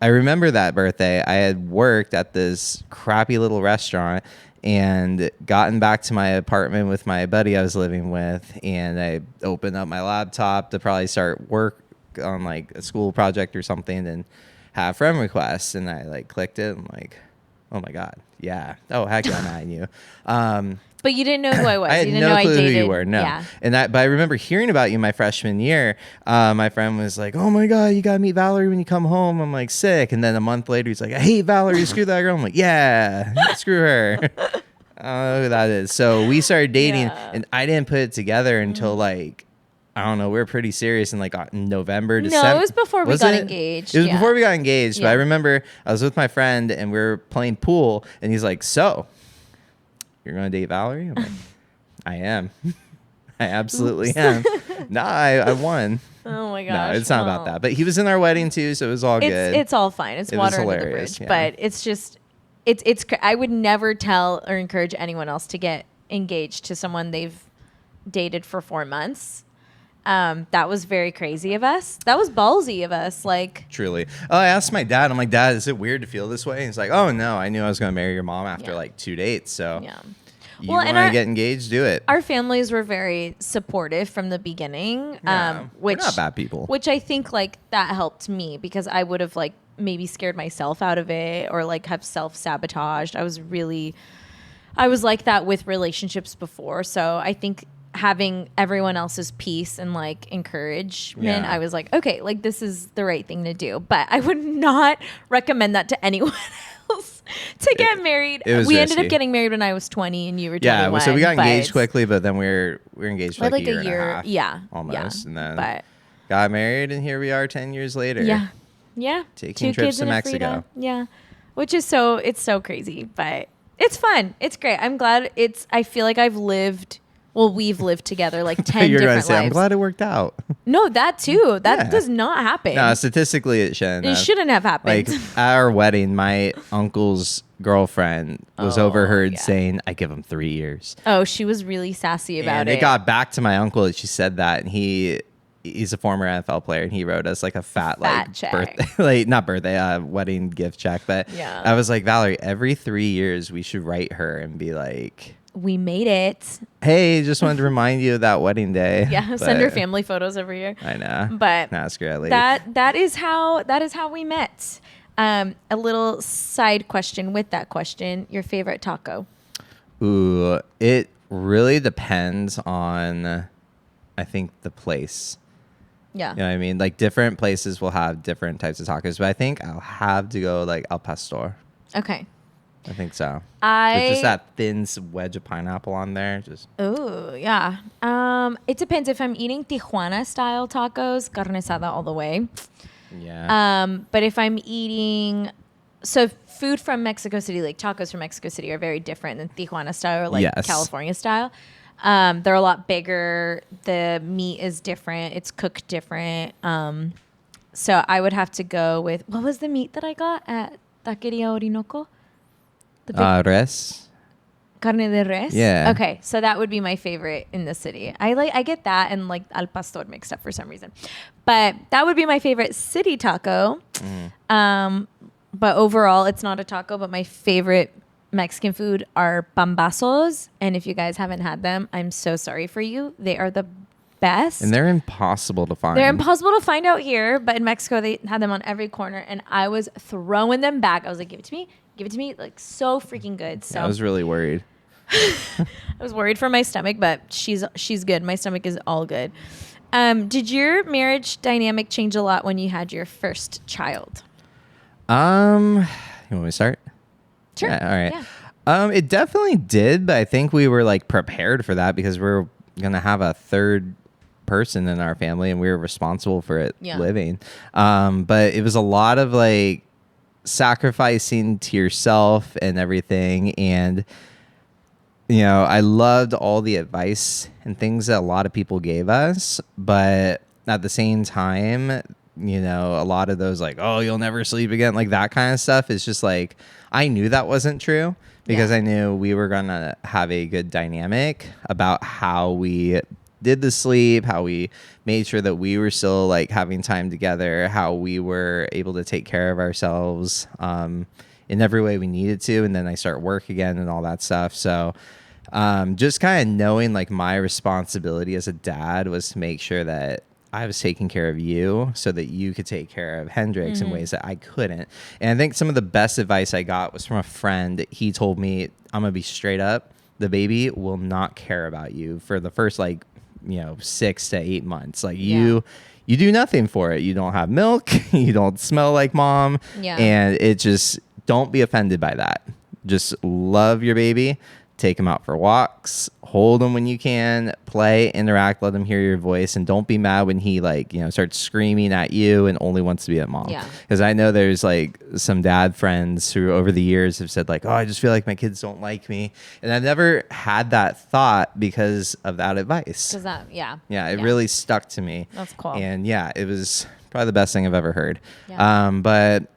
I remember that birthday. I had worked at this crappy little restaurant and gotten back to my apartment with my buddy I was living with. And I opened up my laptop to probably start work on like a school project or something and have friend requests. And I like clicked it. I'm like, oh my God. Yeah. Oh, heck yeah, I'm adding you. But you didn't know who I was. I had you didn't no know clue I dated. who you were. No. Yeah. But I remember hearing about you my freshman year. My friend was like, oh my God, you got to meet Valerie when you come home. I'm like, sick. And then a month later, he's like, I hate Valerie. Screw that girl. I'm like, yeah, screw her. I don't know who that is. So we started dating and I didn't put it together until like, I don't know. We were pretty serious in like November, December. No, it was before we got engaged. It was before we got engaged. But I remember I was with my friend and we were playing pool and he's like, so you're going to date Valerie? I'm like, I am. I absolutely am. No, I won. Oh my gosh. No, it's not about that. But he was in our wedding too, so it was all good. It's all fine. It's water under the bridge. Yeah. But it's just, I would never tell or encourage anyone else to get engaged to someone they've dated for 4 months. That was very crazy of us. That was ballsy of us. Like, truly. I asked my dad, I'm like, Dad, is it weird to feel this way? And he's like, oh no, I knew I was going to marry your mom after like 2 dates. So you want to get engaged, do it. Our families were very supportive from the beginning. Which, we're not bad people. Which I think like that helped me because I would have like maybe scared myself out of it or like have self-sabotaged. I was like that with relationships before. So I think having everyone else's peace and like encouragement, I was like, okay, like this is the right thing to do. But I would not recommend that to anyone else to get married. We ended up getting married when I was 20 and you were 21. Yeah, so we got engaged quickly, but then we were engaged for like a year and a half. Yeah. Almost. Yeah, and then got married and here we are 10 years later. Yeah. Yeah. Taking trips to Mexico. Yeah. Which is it's so crazy, but it's fun. It's great. I'm glad I feel like we've lived together like 10 You're different lives. I'm glad it worked out. No, that too. That does not happen. No, statistically it shouldn't. It shouldn't have happened. Like at our wedding, my uncle's girlfriend was overheard saying, I give him 3 years. Oh, she was really sassy about it. And it got back to my uncle that she said that, and he he's a former NFL player, and he wrote us like a fat like check. birthday, like not birthday, wedding gift check. But Yeah. I was like, Valerie, every 3 years we should write her and be like, we made it. hey, just wanted to remind you of that wedding day. Yeah, send her family photos every year. I know. But ask her at least. that is how we met. A little side question with that question: your favorite taco? Ooh, it really depends on, I think, the place. Yeah. You know what I mean? Like different places will have different types of tacos, but I think I'll have to go like al pastor. Okay. I think so. With just that thin wedge of pineapple on there. Just ooh, yeah. It depends. If I'm eating Tijuana style tacos, carne asada all the way. yeah. But if I'm eating, so food from Mexico City, like tacos from Mexico City, are very different than Tijuana style or like Yes. California style. They're a lot bigger. The meat is different. It's cooked different. So I would have to go with, what was the meat that I got at Taqueria Orinoco? The big Res. carne de res. Yeah. Okay, so that would be my favorite in the city. I get that and like al pastor mixed up for some reason, but that would be my favorite city taco. But overall, it's not a taco. But my favorite Mexican food are pambazos, and if you guys haven't had them, I'm so sorry for you. They are the best. And they're impossible to find. They're impossible to find out here, but in Mexico they had them on every corner, and I was throwing them back. I was like, give it to me, like so freaking good. So I was really worried. I was worried for my stomach, but she's good. My stomach is all good. Did your marriage dynamic change a lot when you had your first child? You want me to start? Sure. Yeah, all right. Yeah. It definitely did, but I think we were like prepared for that because we're gonna have a third person in our family and we were responsible for it living. But it was a lot of like sacrificing to yourself and everything. And you know, I loved all the advice and things that a lot of people gave us, but at the same time, you know, a lot of those like, oh, you'll never sleep again, like that kind of stuff is just like, I knew that wasn't true because I knew we were going to have a good dynamic about how we did the sleep, how we made sure that we were still like having time together, how we were able to take care of ourselves in every way we needed to. And then I start work again and all that stuff. So just kind of knowing like my responsibility as a dad was to make sure that I was taking care of you so that you could take care of Hendrix in ways that I couldn't. And I think some of the best advice I got was from a friend. He told me, I'm going to be straight up. The baby will not care about you for the first 6 to 8 months. Like you do nothing for it. You don't have milk. You don't smell like mom. Yeah. And it just, don't be offended by that. Just love your baby. Take him out for walks, hold him when you can, play, interact, let him hear your voice, and don't be mad when he starts screaming at you and only wants to be at mom. Yeah. Because I know there's like some dad friends who over the years have said like, oh, I just feel like my kids don't like me. And I've never had that thought because of that advice. It really stuck to me. That's cool. And it was probably the best thing I've ever heard. Yeah. But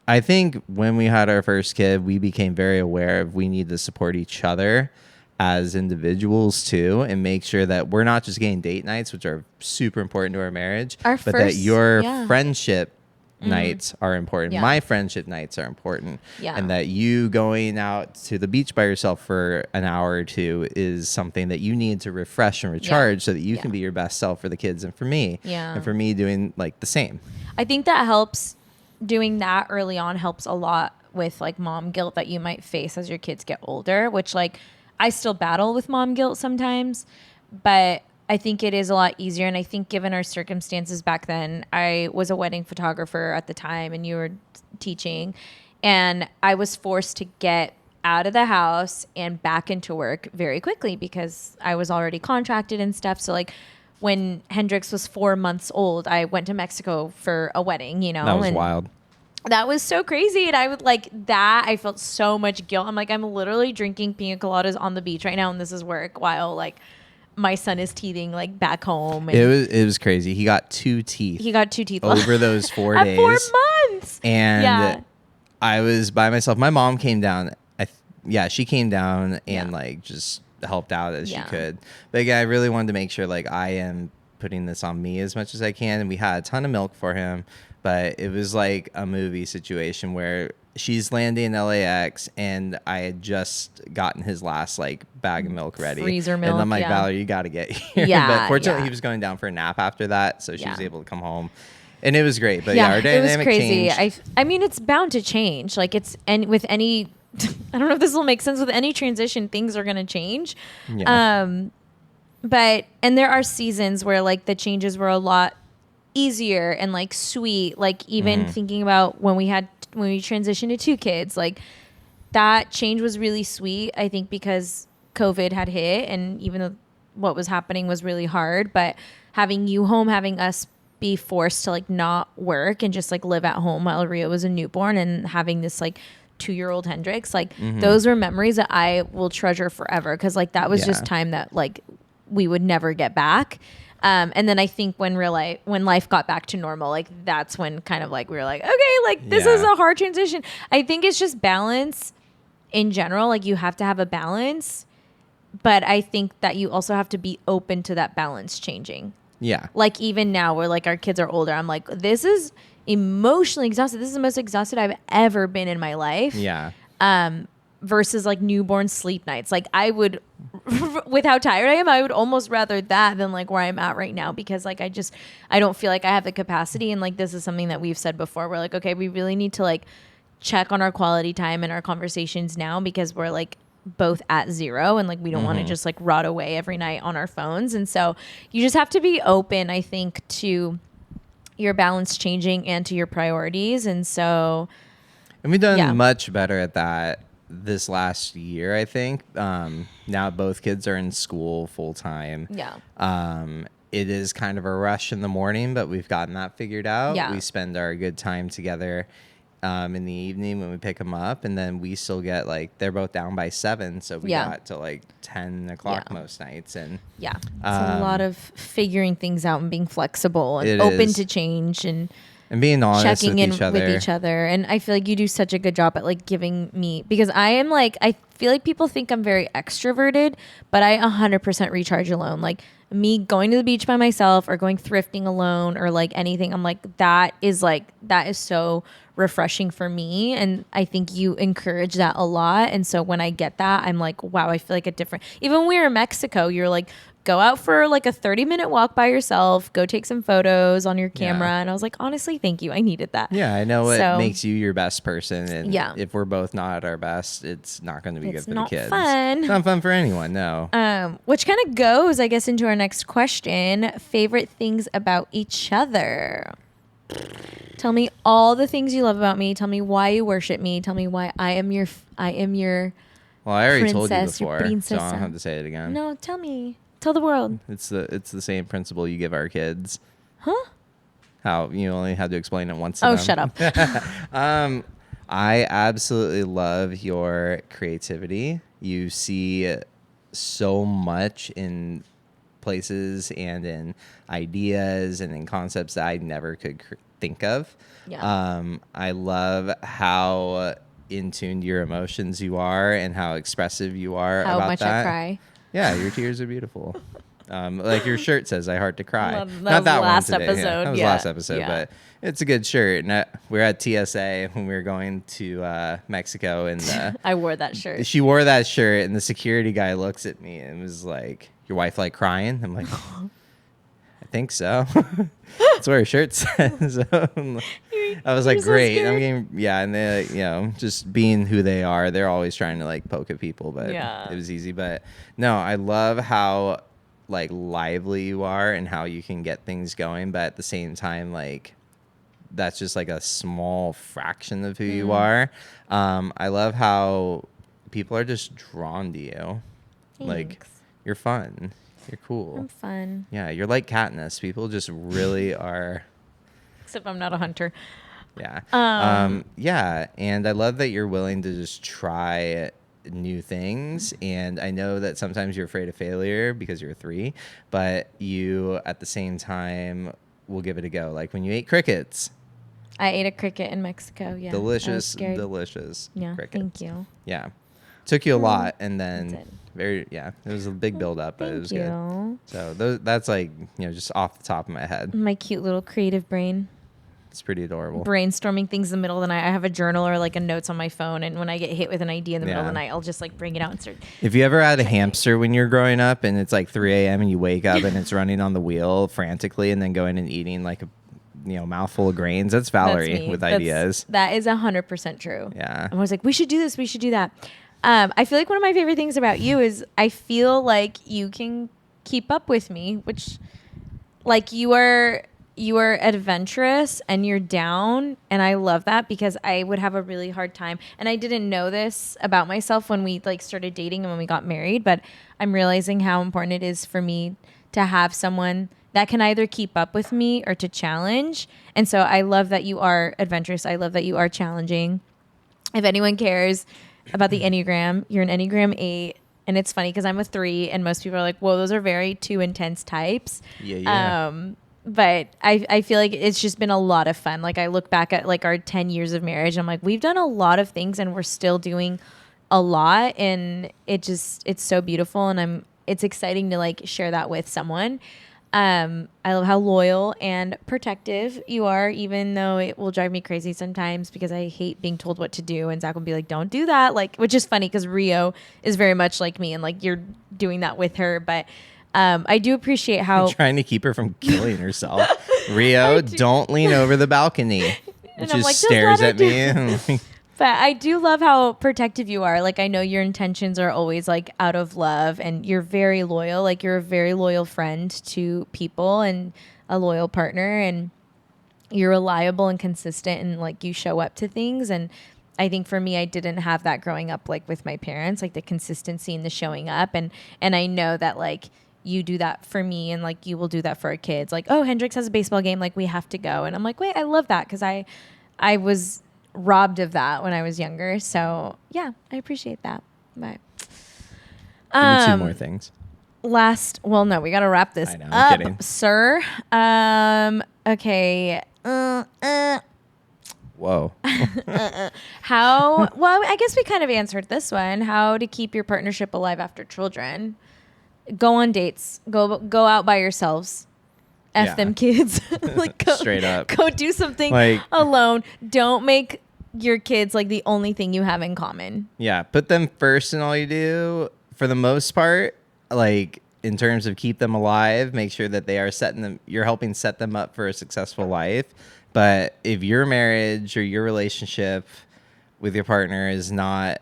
I think when we had our first kid, we became very aware of we need to support each other as individuals too, and make sure that we're not just getting date nights, which are super important to our marriage, that your friendship nights are important. Yeah. My friendship nights are important. Yeah. And that you going out to the beach by yourself for an hour or two is something that you need to refresh and recharge so that you can be your best self for the kids and for me. Yeah. And for me doing like the same. I think that helps. Doing that early on helps a lot with like mom guilt that you might face as your kids get older, which like I still battle with mom guilt sometimes, but I think it is a lot easier. And I think given our circumstances back then, I was a wedding photographer at the time and you were teaching, and I was forced to get out of the house and back into work very quickly because I was already contracted and stuff. So like when Hendrix was 4 months old, I went to Mexico for a wedding, you know. That was wild. That was so crazy. And I would like that. I felt so much guilt. I'm like, I'm literally drinking pina coladas on the beach right now. And this is work while like my son is teething like back home. And it was crazy. He got 2 teeth. He got 2 teeth over those 4 days. At 4 months. And I was by myself. My mom came down. She came down and like just helped out as she could. But again, I really wanted to make sure like I am putting this on me as much as I can. And we had a ton of milk for him, but it was like a movie situation where she's landing in LAX and I had just gotten his last like bag of milk ready. Freezer milk. And I'm like, yeah. Valerie, you got to get here. Yeah, But fortunately, yeah. he was going down for a nap after that. So she was Yeah. able to come home. And it was great. But yeah, our dynamic it was crazy. changed. I mean, it's bound to change. Like it's, and with any, I don't know if this will make sense, with any transition, things are going to change. Yeah. But, and there are seasons where like the changes were a lot easier and like sweet. Like even thinking about when we transitioned to 2 kids, like that change was really sweet. I think because COVID had hit, and even though what was happening was really hard, but having you home, having us be forced to like not work and just like live at home while Rio was a newborn, and having this like 2-year-old Hendrix, like those are memories that I will treasure forever. Cause like that was just time that like we would never get back. And then I think when life got back to normal, like that's when kind of like we were like, okay, like this is a hard transition. I think it's just balance in general. Like you have to have a balance, but I think that you also have to be open to that balance changing. Yeah. Like even now where like our kids are older, I'm like, this is emotionally exhausted. This is the most exhausted I've ever been in my life. Yeah. Versus like newborn sleep nights. Like I would, with how tired I am, I would almost rather that than like where I'm at right now, because like I don't feel like I have the capacity. And like this is something that we've said before. We're like, okay, we really need to like check on our quality time and our conversations now, because we're like both at 0 and like we don't want to just like rot away every night on our phones. And so you just have to be open, I think, to your balance changing and to your priorities. And so, and we've done much better at that this last year, I think. Now both kids are in school full time. Yeah. It is kind of a rush in the morning, but we've gotten that figured out. Yeah. We spend our good time together in the evening when we pick them up, and then we still get like, they're both down by 7, so we got to like 10 o'clock most nights. And it's a lot of figuring things out and being flexible and open to change and being honest checking with in each other. with each other. And I feel like you do such a good job at like giving me, because I am like, I feel like people think I'm very extroverted, but I 100% recharge alone. Like me going to the beach by myself or going thrifting alone or like anything, I'm like, that is so refreshing for me. And I think you encourage that a lot. And so when I get that, I'm like, wow, I feel like even when we were in Mexico, you're like, go out for like a 30-minute walk by yourself, go take some photos on your camera. And I was like, honestly, thank you. I needed that. Yeah, I know it makes you your best person. And if we're both not at our best, it's not going to be good for the kids. Fun. It's not fun for anyone, no. Which kind of goes, I guess, into our next question. Favorite things about each other. Tell me all the things you love about me. Tell me why you worship me. Tell me why I am your well, I already told you princess, before, your so I don't have to say it again. No, tell me. Tell the world. It's the same principle you give our kids. Huh? How you only had to explain it once to them. Shut up. I absolutely love your creativity. You see so much in places and in ideas and in concepts that I never could think of. Yeah. I love how in tune to your emotions you are and how expressive you are how about much that. I cry. Yeah, your tears are beautiful. Like your shirt says, I heart to cry. Well, Not that last one today. episode. Yeah, that was last episode, but it's a good shirt. And we were at TSA when we were going to Mexico, and I wore that shirt. She wore that shirt, and the security guy looks at me and was like, "Your wife like crying?" I'm like, "I think so." That's what her shirt says. I was like, so great. scared. I'm getting, and they, just being who they are, they're always trying to like poke at people, but it was easy. But no, I love how like lively you are and how you can get things going, but at the same time, like that's just like a small fraction of who you are. I love how people are just drawn to you. Thanks. Like you're fun. You're cool. I'm fun. Yeah, you're like Katniss. People just really are. Except I'm not a hunter. Yeah. Yeah. And I love that you're willing to just try new things. And I know that sometimes you're afraid of failure because you're 3, but you at the same time will give it a go. Like when you ate crickets. I ate a cricket in Mexico. Yeah. Delicious. Yeah. Crickets. Thank you. Yeah. Took you a lot. And then very, yeah, it was a big build up, but it was good. you. So that's like, just off the top of my head. My cute little creative brain. It's pretty adorable. Brainstorming things in the middle of the night. I have a journal or like a notes on my phone, and when I get hit with an idea in the middle of the night, I'll just like bring it out and start. If you ever had a hamster when you're growing up and it's like 3 a.m. and you wake up and it's running on the wheel frantically and then going and eating like a mouthful of grains, that's Valerie with ideas. That is 100% true. Yeah. I was like, we should do this, we should do that. I feel like one of my favorite things about you is I feel like you can keep up with me, which like you are adventurous and you're down, and I love that because I would have a really hard time, and I didn't know this about myself when we like started dating and when we got married, but I'm realizing how important it is for me to have someone that can either keep up with me or to challenge. And so I love that you are adventurous. I love that you are challenging. If anyone cares about the Enneagram, you're an Enneagram 8. And it's funny because I'm a 3, and most people are like, whoa, those are very 2 intense types. Yeah. But I feel like it's just been a lot of fun. Like I look back at like our 10 years of marriage, I'm like, we've done a lot of things and we're still doing a lot. And it's so beautiful. And it's exciting to like share that with someone. I love how loyal and protective you are, even though it will drive me crazy sometimes because I hate being told what to do. And Zach will be like, don't do that. Like, which is funny because Rio is very much like me and like you're doing that with her. But I do appreciate how I'm trying to keep her from killing herself. Rio, don't lean over the balcony. And just like, stares at me. But I do love how protective you are. Like I know your intentions are always like out of love, and you're very loyal. Like you're a very loyal friend to people and a loyal partner, and you're reliable and consistent, and like you show up to things. And I think for me, I didn't have that growing up, like with my parents, like the consistency and the showing up. And I know that like you do that for me, and like you will do that for our kids. Like, oh, Hendrix has a baseball game, like we have to go. And I'm like, wait, I love that because I was robbed of that when I was younger. So yeah, I appreciate that. But Give me 2 more things. Well, no, we got to wrap this I know, up, I'm kidding. sir. Okay. Whoa. Well, I guess we kind of answered this one. How to keep your partnership alive after children. Go on dates. Go out by yourselves. F them kids. Like go, straight up. Go do something like, alone. Don't make your kids like the only thing you have in common. Yeah, put them first in all you do. For the most part, like in terms of keep them alive, make sure that they are you're helping set them up for a successful life. But if your marriage or your relationship with your partner is not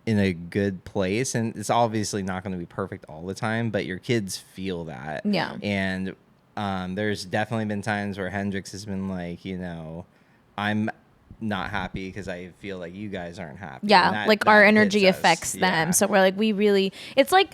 in a good place, and it's obviously not going to be perfect all the time, but your kids feel that. Yeah. And there's definitely been times where Hendrix has been like, I'm not happy because I feel like you guys aren't happy. Yeah, like our energy affects them. Yeah. So we're like, it's like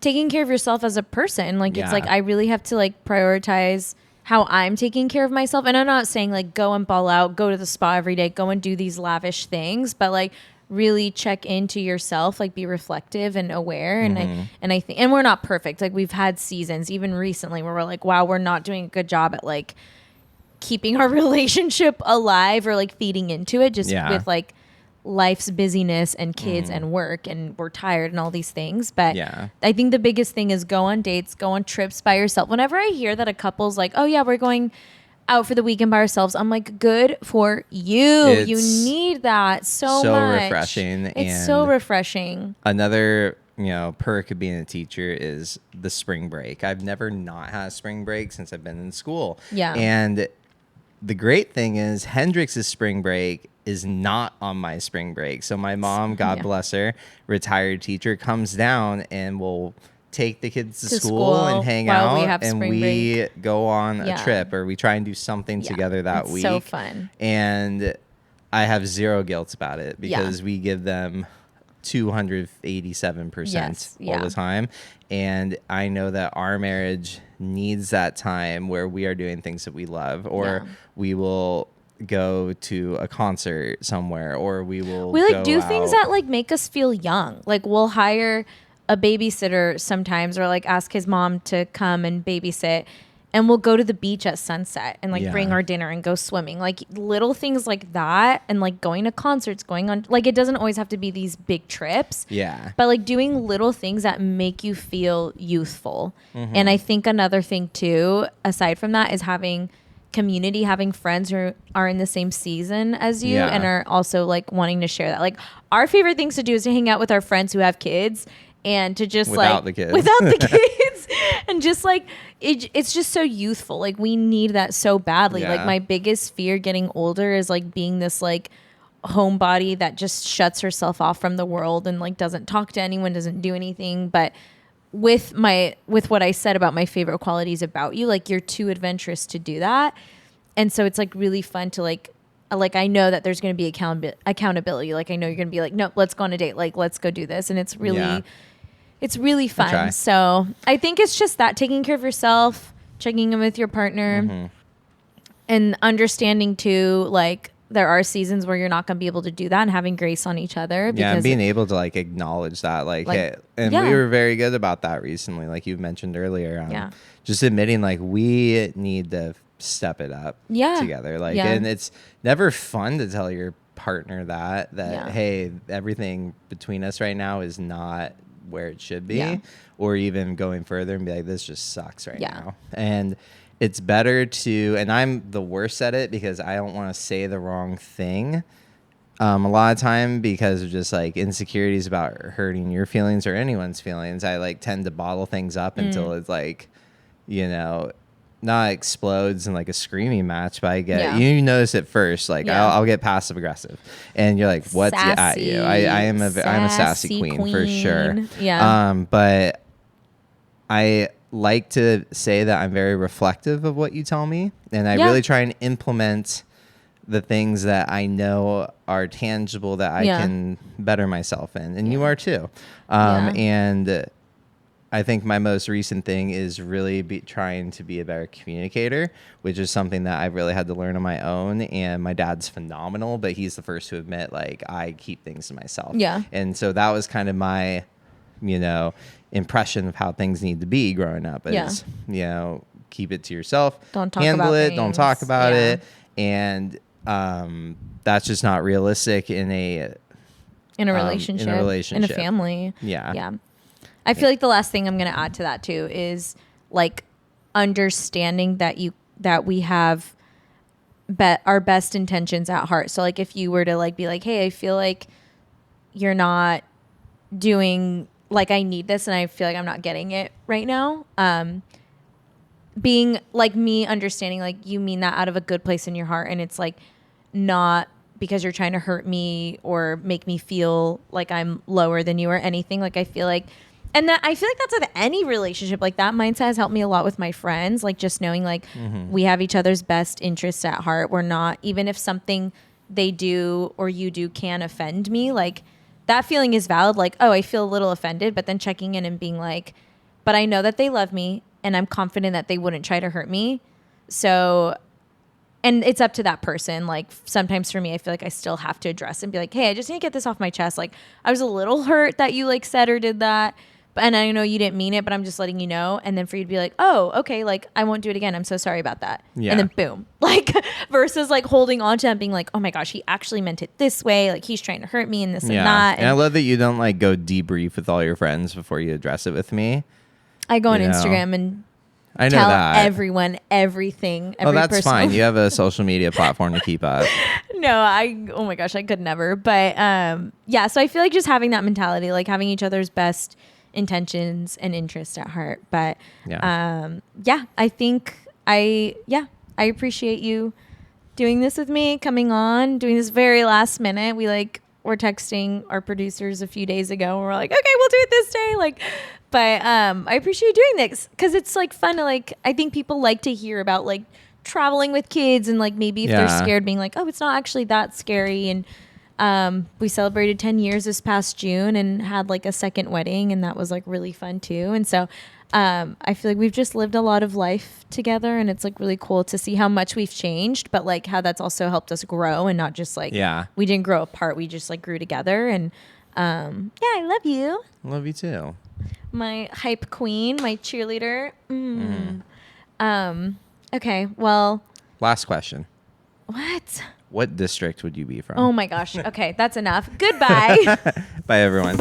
taking care of yourself as a person. Like it's like I really have to like prioritize how I'm taking care of myself. And I'm not saying like go and ball out, go to the spa every day, go and do these lavish things, but like really check into yourself, like be reflective and aware. And I think, and we're not perfect. Like we've had seasons even recently where we're like, wow, we're not doing a good job at like keeping our relationship alive or like feeding into it just with like life's busyness and kids and work, and we're tired and all these things. But I think the biggest thing is go on dates, go on trips by yourself. Whenever I hear that a couple's like, oh yeah, we're going out for the weekend by ourselves, I'm like, good for you. You need that so much. Refreshing. It's so refreshing. Another perk of being a teacher is the spring break. I've never not had a spring break since I've been in school. Yeah. And the great thing is Hendrix's spring break is not on my spring break. So my mom, God bless her, retired teacher, comes down and will take the kids to school and hang out, and we go on a trip, or we try and do something together that week. So fun. And I have zero guilt about it because we give them 287% all the time. And I know that our marriage needs that time where we are doing things that we love, or we will go to a concert somewhere, or we like do things that like make us feel young. Like we'll hire a babysitter sometimes, or like ask his mom to come and babysit. and we'll go to the beach at sunset and like Yeah. bring our dinner and go swimming. Like little things like that, and like going to concerts, going on, like it doesn't always have to be these big trips. Yeah. But like doing little things that make you feel youthful. And I think another thing too, aside from that, is having community, having friends who are in the same season as you and are also like wanting to share that. Like our favorite things to do is to hang out with our friends who have kids and to just Without the kids. without the kids and just like it's just so youthful. Like we need that so badly. Like my biggest fear getting older is like being this like homebody that just shuts herself off from the world and like doesn't talk to anyone, doesn't do anything. But with what I said about my favorite qualities about you, like you're too adventurous to do that. And so it's like really fun to like I know that there's going to be accountability. Like I know you're going to be like, no, let's go on a date. Like, let's go do this. And it's really fun. So I think it's just that, taking care of yourself, checking in with your partner, and understanding too, like there are seasons where you're not going to be able to do that, and having grace on each other. Yeah, and being able to like acknowledge that, like hey, and we were very good about that recently, like you mentioned earlier. Just admitting like we need to step it up together. Like, and it's never fun to tell your partner that hey, everything between us right now is not where it should be, or even going further and be like, this just sucks right now. And it's better to, and I'm the worst at it because I don't want to say the wrong thing a lot of time because of just like insecurities about hurting your feelings or anyone's feelings. I like tend to bottle things up until it's like, you know, not explodes in like a screaming match, but I get you notice it first. Like I'll get passive aggressive, and you're like, "What's at you?" I'm a sassy queen for sure. Yeah. But I like to say that I'm very reflective of what you tell me, and I really try and implement the things that I know are tangible that I can better myself in, and you are too. And I think my most recent thing is really trying to be a better communicator, which is something that I've really had to learn on my own. And my dad's phenomenal, but he's the first to admit, like, I keep things to myself. Yeah. And so that was kind of my, you know, impression of how things need to be growing up is, you know, keep it to yourself. Don't talk about it. Don't talk about it. And that's just not realistic in a relationship, in a family. Yeah. I feel like the last thing I'm going to add to that too is like understanding that we have our best intentions at heart. So like if you were to like be like, hey, I feel like you're not doing, like I need this and I feel like I'm not getting it right now. Being like me understanding like you mean that out of a good place in your heart, and it's like not because you're trying to hurt me or make me feel like I'm lower than you or anything. Like I feel like that's with any relationship. Like that mindset has helped me a lot with my friends. Like just knowing like we have each other's best interests at heart. We're not, even if something they do or you do can offend me, like that feeling is valid. Like, oh, I feel a little offended, but then checking in and being like, but I know that they love me and I'm confident that they wouldn't try to hurt me. So, and it's up to that person. Like sometimes for me, I feel like I still have to address it and be like, hey, I just need to get this off my chest. Like I was a little hurt that you like said or did that. And I know you didn't mean it, but I'm just letting you know. And then for you to be like, oh, okay, like I won't do it again. I'm so sorry about that. Yeah. And then boom. Like versus like holding on to it and being like, oh my gosh, he actually meant it this way. Like he's trying to hurt me and this and that. And I love that you don't like go debrief with all your friends before you address it with me. I go on Instagram and tell everyone everything. Oh, that's fine. You have a social media platform to keep up. No, oh my gosh, I could never. But yeah, so I feel like just having that mentality, like having each other's best intentions and interests at heart. But I think I appreciate you doing this with me, coming on, doing this very last minute. We were texting our producers a few days ago and we're like, okay, we'll do it this day. But I appreciate you doing this because it's like fun to like, I think people like to hear about like traveling with kids and like maybe if they're scared being like, oh, it's not actually that scary. And we celebrated 10 years this past June and had like a second wedding, and that was like really fun too. And so I feel like we've just lived a lot of life together, and it's like really cool to see how much we've changed, but like how that's also helped us grow and not just like we didn't grow apart, we just like grew together. And I love you. Love you too. My hype queen, my cheerleader. Okay. Well, Last question. what? What district would you be from? Oh my gosh. Okay. That's enough. Goodbye. Bye, everyone.